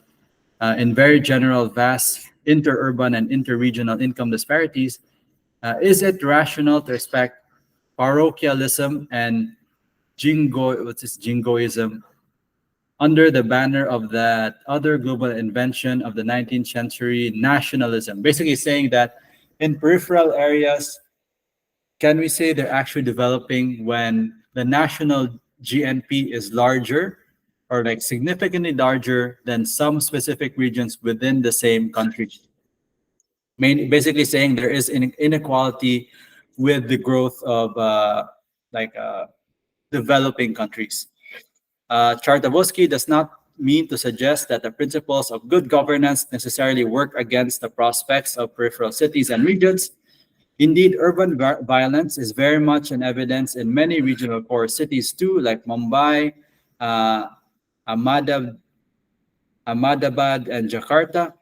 In very general, vast interurban and interregional income disparities, is it rational to expect parochialism and jingoism under the banner of that other global invention of the 19th century, nationalism? Basically saying that in peripheral areas, can we say they're actually developing when the national GNP is larger or like significantly larger than some specific regions within the same country? Basically saying there is inequality with the growth of developing countries. Chartavosky does not mean to suggest that the principles of good governance necessarily work against the prospects of peripheral cities and regions. Indeed, urban violence is very much in evidence in many regional core cities too, like Mumbai, Ahmedabad, and Jakarta.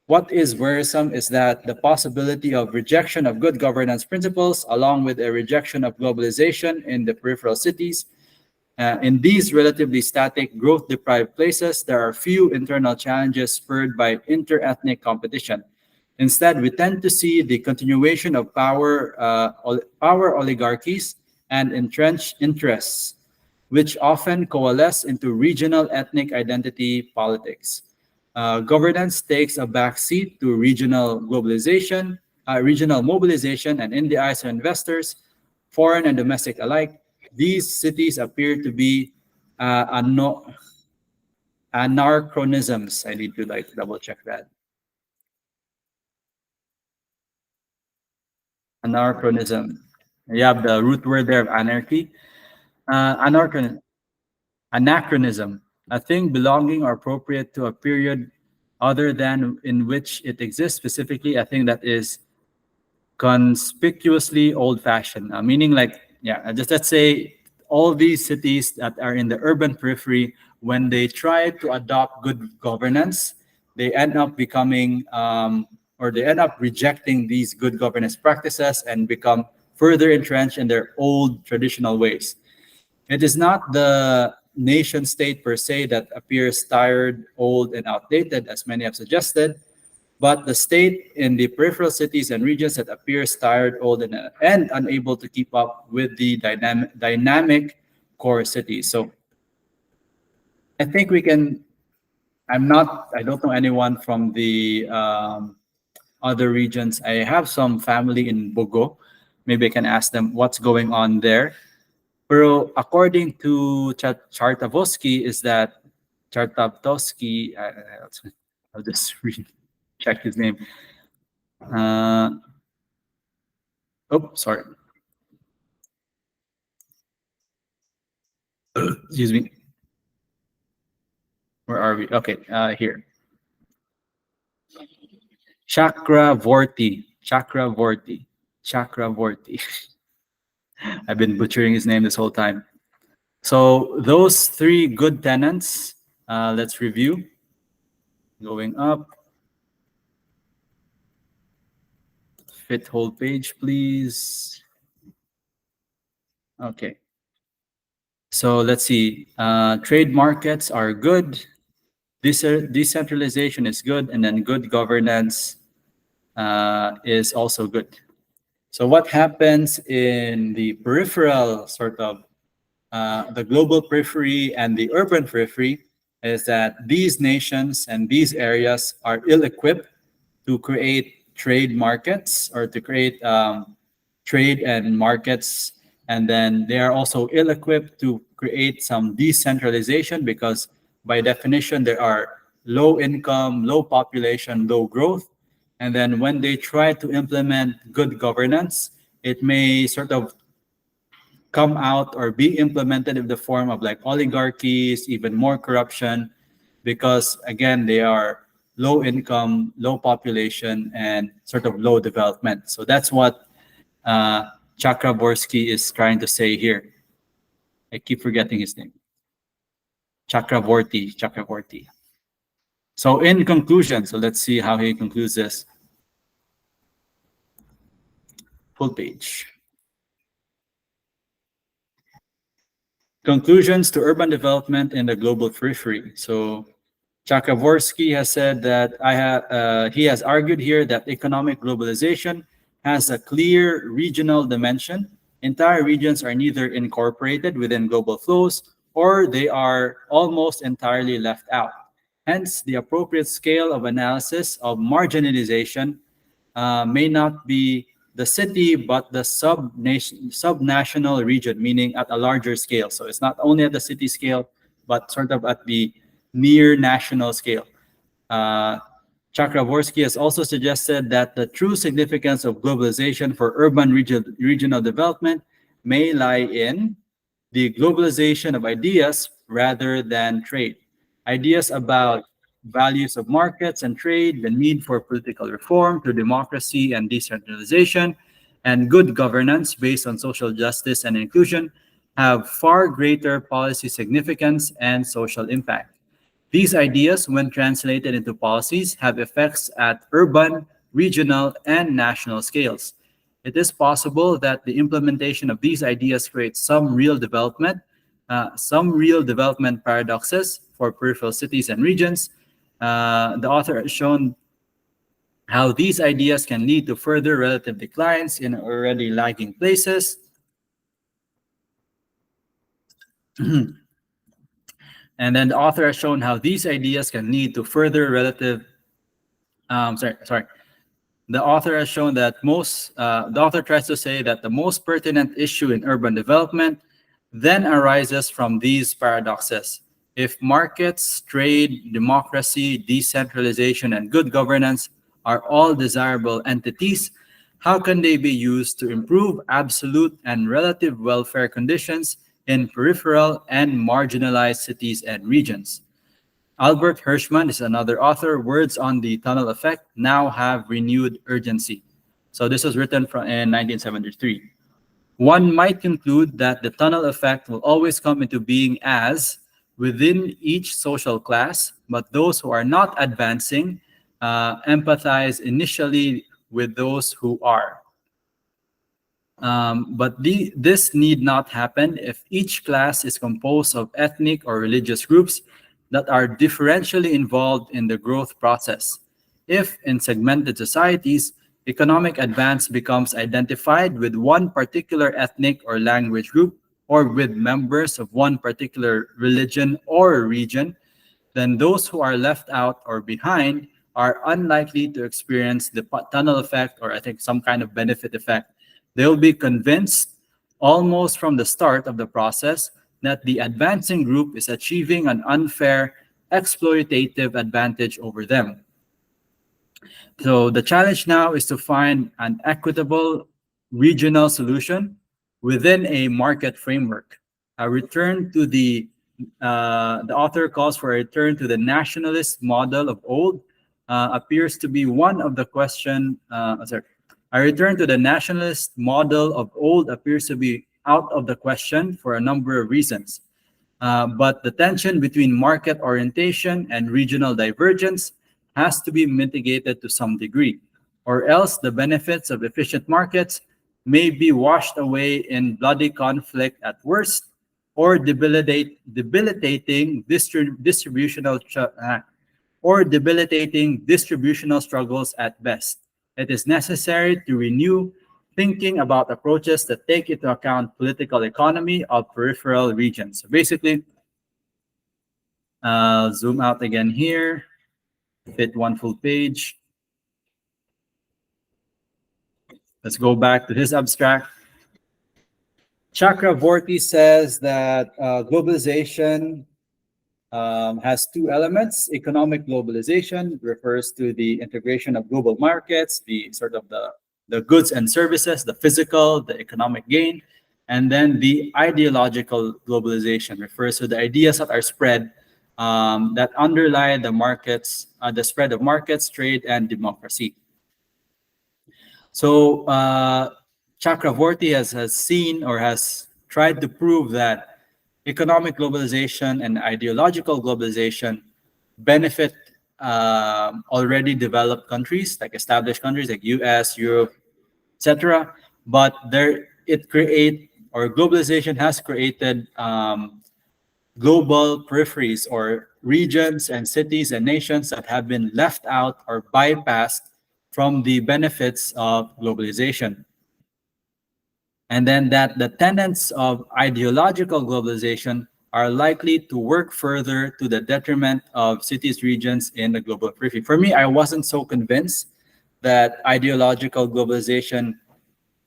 What is worrisome is that the possibility of rejection of good governance principles, along with a rejection of globalization in the peripheral cities, in these relatively static, growth-deprived places, there are few internal challenges spurred by inter-ethnic competition. Instead, we tend to see the continuation of power oligarchies and entrenched interests, which often coalesce into regional ethnic identity politics. Governance takes a backseat to regional globalization. regional mobilization, and in the eyes of investors, foreign and domestic alike, these cities appear to be anachronisms. I need to like double check that. Anachronism. You have the root word there of anarchy. Anachronism. Anachronism, a thing belonging or appropriate to a period other than in which it exists, specifically a thing that is conspicuously old-fashioned, meaning like, yeah, just let's say all these cities that are in the urban periphery, when they try to adopt good governance, they end up becoming or they end up rejecting these good governance practices and become further entrenched in their old traditional ways. It is not the nation state per se that appears tired, old, and outdated, as many have suggested, but the state in the peripheral cities and regions that appears tired, old, and unable to keep up with the dynamic core cities. So I think we can. I don't know anyone from the other regions. I have some family in Bogo. Maybe I can ask them what's going on there. Pero according to Chartavosky, is that Chartavsky, I'll just check his name. Uh, oh, sorry. Excuse me. Where are we? Okay, here. Chakravorty. Chakravorty. Chakravorty. I've been butchering his name this whole time. So those three good tenants, let's review. Going up. Fit whole page, please. Okay. So let's see. Trade markets are good. Decentralization is good, and then good governance is also good. So what happens in the peripheral sort of the global periphery and the urban periphery is that these nations and these areas are ill-equipped to create trade markets or to create trade and markets. And then they are also ill-equipped to create some decentralization because by definition, there are low income, low population, low growth. And then when they try to implement good governance, it may sort of come out or be implemented in the form of like oligarchies, even more corruption, because again, they are low income, low population, and sort of low development. So that's what Chakraborski is trying to say here. I keep forgetting his name. Chakravorty. So in conclusion, so let's see how he concludes this. Full page. Conclusions to urban development in the global periphery. So Chakravorty has said that he has argued here that economic globalization has a clear regional dimension. Entire regions are neither incorporated within global flows or they are almost entirely left out. Hence, the appropriate scale of analysis of marginalization may not be the city, but the subnational region, meaning at a larger scale. So it's not only at the city scale, but sort of at the near national scale. Uh, Chakravorty has also suggested that the true significance of globalization for urban regional development may lie in the globalization of ideas rather than trade. Ideas about values of markets and trade, the need for political reform to democracy and decentralization, and good governance based on social justice and inclusion have far greater policy significance and social impact. These ideas, when translated into policies, have effects at urban, regional, and national scales. It is possible that the implementation of these ideas creates some real development paradoxes for peripheral cities and regions. The author has shown how these ideas can lead to further relative declines in already lagging places. And then the author has shown how these ideas can lead to further relative, sorry, The author has shown that the author tries to say that the most pertinent issue in urban development then arises from these paradoxes. If markets, trade, democracy, decentralization, and good governance are all desirable entities, how can they be used to improve absolute and relative welfare conditions in peripheral and marginalized cities and regions? Albert Hirschman is another author. Words on the tunnel effect now have renewed urgency. So this was written in 1973. One might conclude that the tunnel effect will always come into being as within each social class, but those who are not advancing empathize initially with those who are. But this need not happen if each class is composed of ethnic or religious groups that are differentially involved in the growth process. If in segmented societies, economic advance becomes identified with one particular ethnic or language group or with members of one particular religion or region, then those who are left out or behind are unlikely to experience the tunnel effect, or I think some kind of benefit effect. They'll be convinced almost from the start of the process that the advancing group is achieving an unfair, exploitative advantage over them. So the challenge now is to find an equitable regional solution within a market framework. A return to the author calls for a return to the nationalist model of old appears to be one of the question. Sorry, a return to the nationalist model of old appears to be out of the question for a number of reasons. But the tension between market orientation and regional divergence has to be mitigated to some degree, or else the benefits of efficient markets may be washed away in bloody conflict at worst, or debilitating distributional struggles at best. It is necessary to renew thinking about approaches that take into account political economy of peripheral regions. So basically, zoom out again here, fit one full page. Let's go back to his abstract. Chakravorty says that globalization has two elements. Economic globalization refers to the integration of global markets, the sort of the goods and services, the physical, the economic gain. And then the ideological globalization refers to the ideas that are spread that underlie the markets, the spread of markets, trade, and democracy. So Chakravorty has seen or has tried to prove that economic globalization and ideological globalization benefit already developed countries, like established countries like US, Europe, etc. But globalization has created global peripheries or regions and cities and nations that have been left out or bypassed from the benefits of globalization. And then that the tenets of ideological globalization are likely to work further to the detriment of cities, regions in the global periphery. For me, I wasn't so convinced that ideological globalization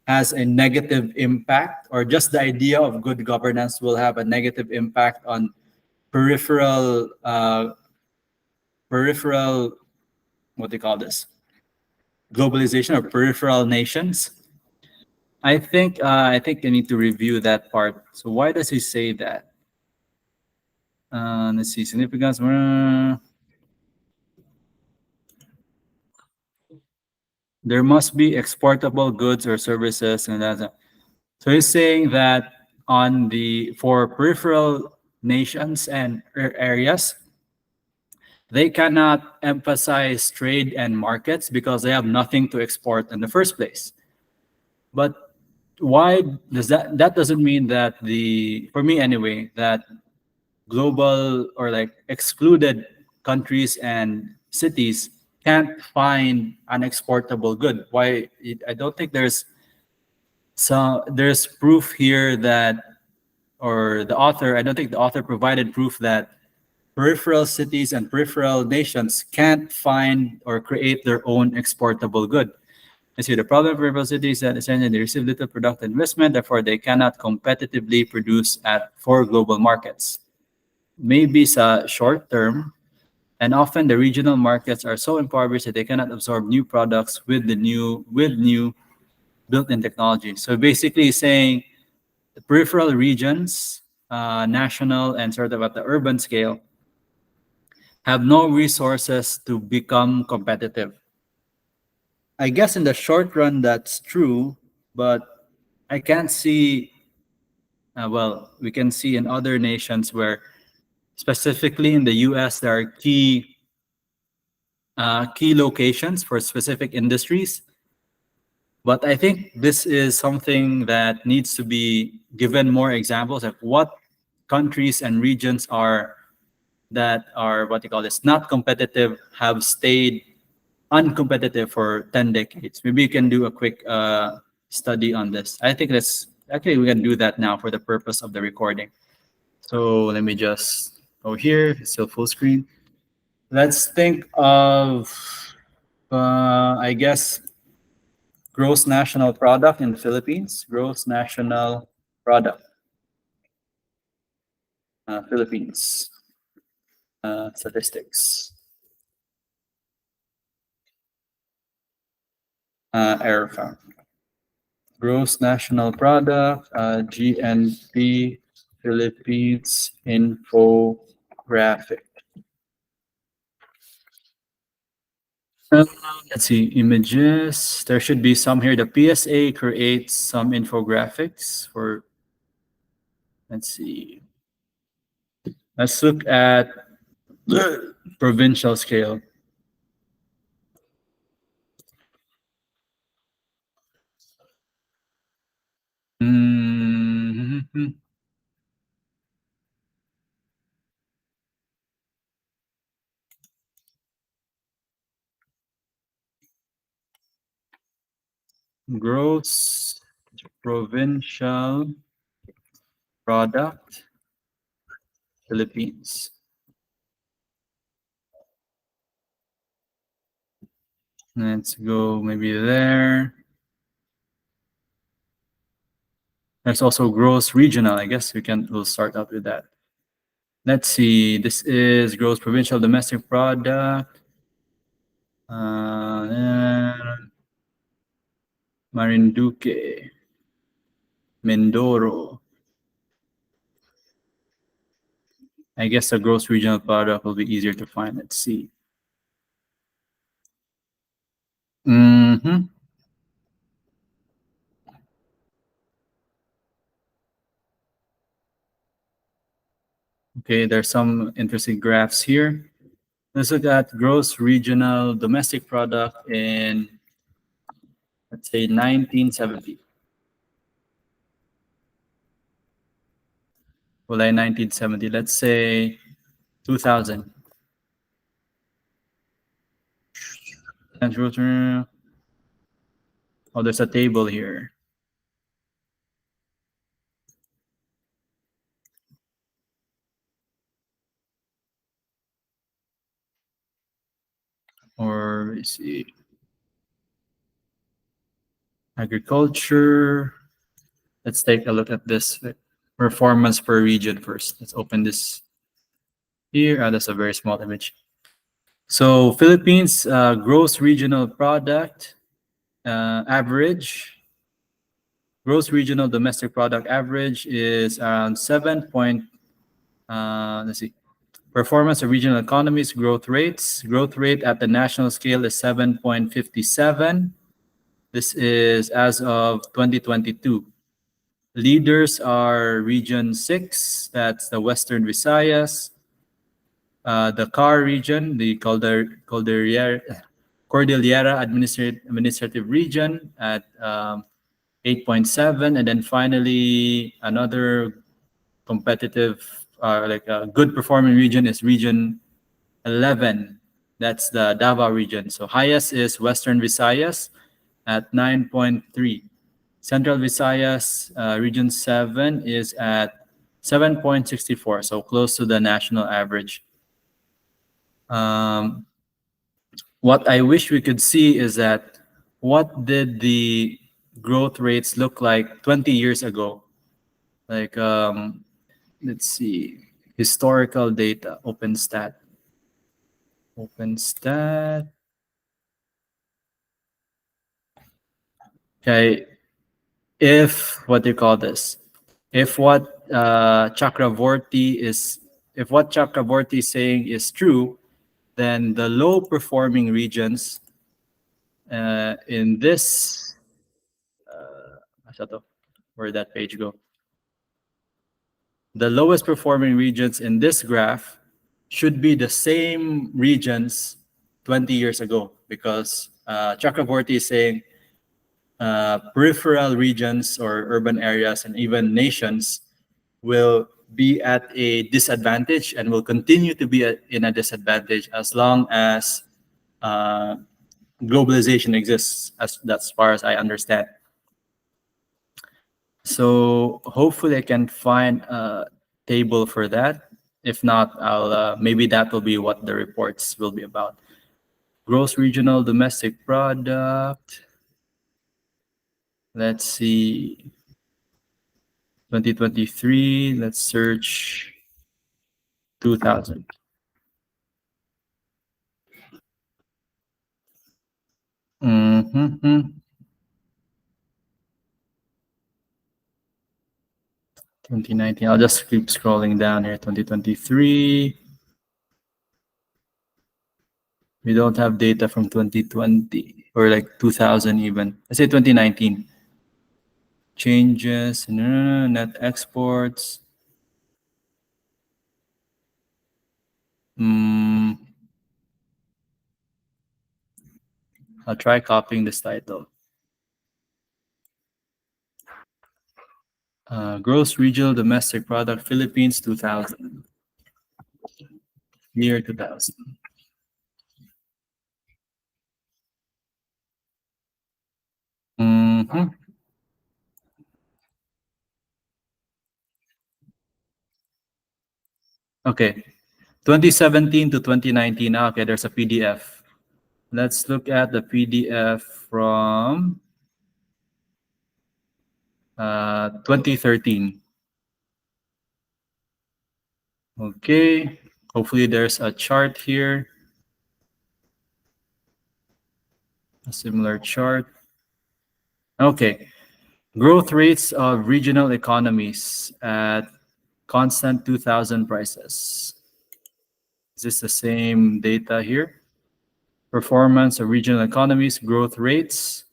has a negative impact, or just the idea of good governance will have a negative impact on peripheral, what do you call this? Globalization or peripheral nations. I think I need to review that part. So why does he say that? Let's see, significance. There must be exportable goods or services, and that's so he's saying that for peripheral nations and areas, they cannot emphasize trade and markets because they have nothing to export in the first place. But why does that doesn't mean that for me anyway, that global or like excluded countries and cities can't find an exportable good. Why? I don't think there's proof here that, or the author, I don't think the author provided proof that peripheral cities and peripheral nations can't find or create their own exportable good. I see the problem for rural cities that essentially they receive little product investment, therefore they cannot competitively produce at for global markets. Maybe sa short term, and often the regional markets are so impoverished that they cannot absorb new products with new built-in technology. So basically saying the peripheral regions, national and sort of at the urban scale, have no resources to become competitive. I guess in the short run that's true, but I can't see. Well, we can see in other nations where, specifically in the U.S., there are key locations for specific industries. But I think this is something that needs to be given more examples of what countries and regions are that are what you call this not competitive have stayed uncompetitive for 10 decades. Maybe you can do a quick study on this. I think that's actually we can do that now for the purpose of the recording. So let me just go here. It's still full screen. Let's think of, I guess, gross national product in the Philippines. Gross national product, Philippines, statistics, error found. Gross national product, GNP, Philippines infographic. Uh, let's see, images. There should be some here. The PSA creates some infographics for, let's see. Let's look at the provincial scale. Mhm. Gross provincial product, Philippines. Let's go maybe there. There's also gross regional. I guess we'll start out with that. Let's see. This is gross provincial domestic product. Marinduque, Mindoro. I guess the gross regional product will be easier to find. Let's see. Mm-hmm. Okay, there's some interesting graphs here. Let's look at gross regional domestic product in, let's say, 1970. Well, in 1970, let's say 2000. Oh, there's a table here. Or let's see. Agriculture. Let's take a look at this performance per region first. Let's open this here. That's a very small image. So Philippines gross regional product average. Gross regional domestic product average is around 7 point. Let's see. Performance of regional economies growth rates. Growth rate at the national scale is 7.57. This is as of 2022. Leaders are Region 6, that's the Western Visayas. The CAR region, the Cordillera Administrative Region at 8.7. And then finally, another competitive, like a good performing region is Region 11. That's the Davao region. So highest is Western Visayas at 9.3. Central Visayas, Region 7 is at 7.64, so close to the national average. What I wish we could see is that what did the growth rates look like 20 years ago? Like, let's see, historical data, OpenStat. Okay, if what do you call this? If what Chakravorty is, if what Chakravorty is saying is true, then the low performing regions in this, asa to? Where did that page go? The lowest performing regions in this graph should be the same regions 20 years ago, because Chakravorty is saying peripheral regions or urban areas and even nations will be at a disadvantage and will continue to be in a disadvantage as long as uh, globalization exists, as that's far as I understand. So hopefully I can find a table for that. If not, I'll maybe that will be what the reports will be about. Gross regional domestic product. Let's see. 2023. Let's search 2000. Mm-hmm. 2019. I'll just keep scrolling down here. 2023. We don't have data from 2020 or like 2000 even. I say 2019. Changes, no, net exports. Mm, I'll try copying this title. Gross regional domestic product, Philippines 2000. Year 2000. Mm-hmm. Okay. 2017 to 2019. Okay, there's a PDF. Let's look at the PDF from 2013. Okay. Hopefully there's a chart here, a similar chart. Okay. Growth rates of regional economies at constant 2000 prices. Is this the same data here? Performance of regional economies, growth rates,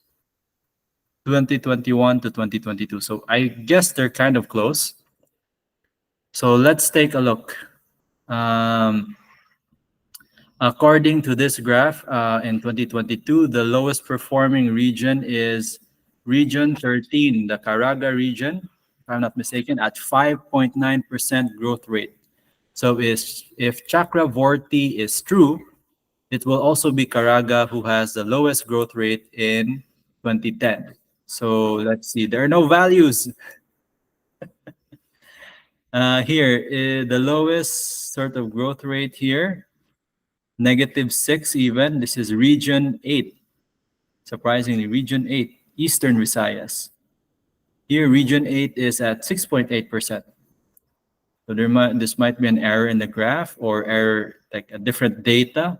2021 to 2022. So I guess they're kind of close. So let's take a look. Um, According to this graph, in 2022, the lowest performing region is Region 13, the Caraga region, if I'm not mistaken, at 5.9% growth rate. So if Chakravorty is true, it will also be Caraga who has the lowest growth rate in 2010. So let's see, there are no values. Here, the lowest sort of growth rate here, -6 even. This is Region 8. Surprisingly, Region 8, Eastern Visayas. Here, Region 8 is at 6.8%. So this might be an error in the graph or error like a different data.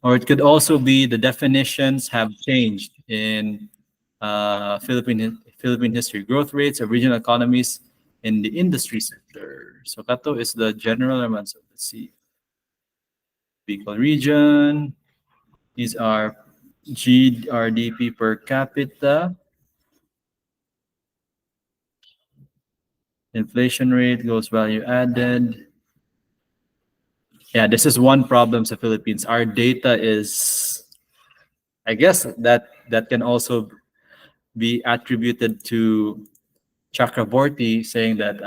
Or it could also be the definitions have changed in Philippine history. Growth rates of regional economies in the industry sector. So Kato is the general amount. So let's see. Bicol region. These are GRDP per capita. Inflation rate, gross value added. Yeah, this is one problem sa Philippines. Our data is, I guess that can also be attributed to Chakraborty saying that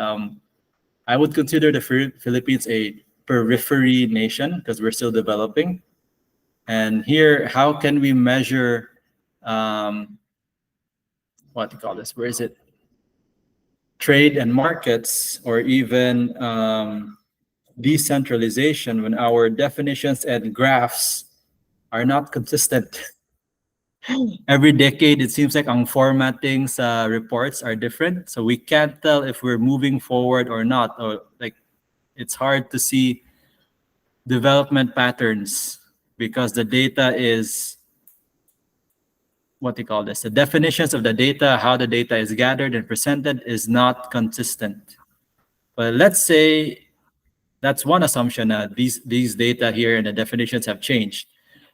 I would consider the Philippines a periphery nation because we're still developing. And here, how can we measure what do you call this? Where is it? Trade and markets, or even decentralization when our definitions and graphs are not consistent. Every decade, it seems like ang formatting sa reports are different. So we can't tell if we're moving forward or not. Or like it's hard to see development patterns because the data is what do you call this? The definitions of the data, how the data is gathered and presented is not consistent. But let's say that's one assumption. These data here and the definitions have changed.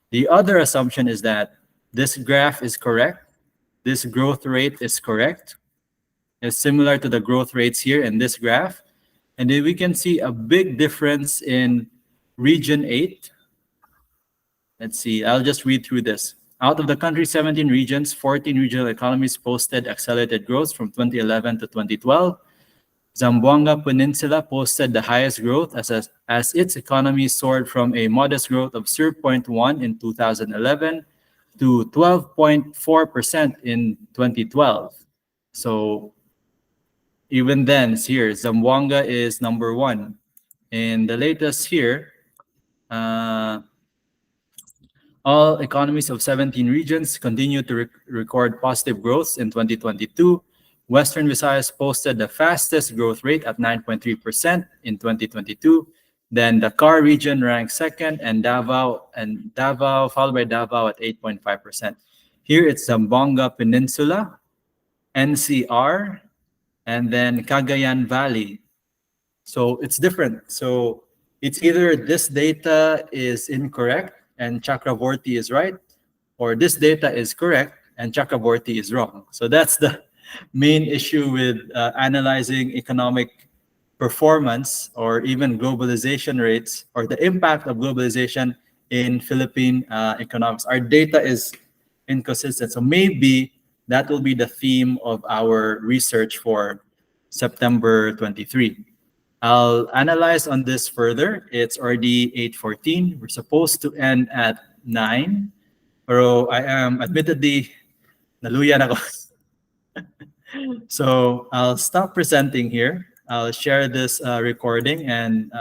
The other assumption is that this graph is correct. This growth rate is correct. It's similar to the growth rates here in this graph. And then we can see a big difference in region 8. Let's see, I'll just read through this. Out of the country's 17 regions, 14 regional economies posted accelerated growth from 2011 to 2012. Zamboanga Peninsula posted the highest growth as its economy soared from a modest growth of 0.1 in 2011 to 12.4% in 2012. So even then, here, Zamboanga is number one. And the latest here, uh, all economies of 17 regions continue to record positive growth in 2022. Western Visayas posted the fastest growth rate at 9.3% in 2022. Then the Car region ranked second, and Davao followed by Davao at 8.5%. Here it's Zamboanga Peninsula, NCR, and then Cagayan Valley. So it's different. So it's either this data is incorrect and Chakravorty is right, or this data is correct and Chakravorty is wrong. So that's the main issue with analyzing economic performance or even globalization rates or the impact of globalization in Philippine economics. Our data is inconsistent. So maybe that will be the theme of our research for September 23. I'll analyze on this further. It's already 8:14. We're supposed to end at 9. Pero I am admittedly naluyan ako. So I'll stop presenting here. I'll share this recording and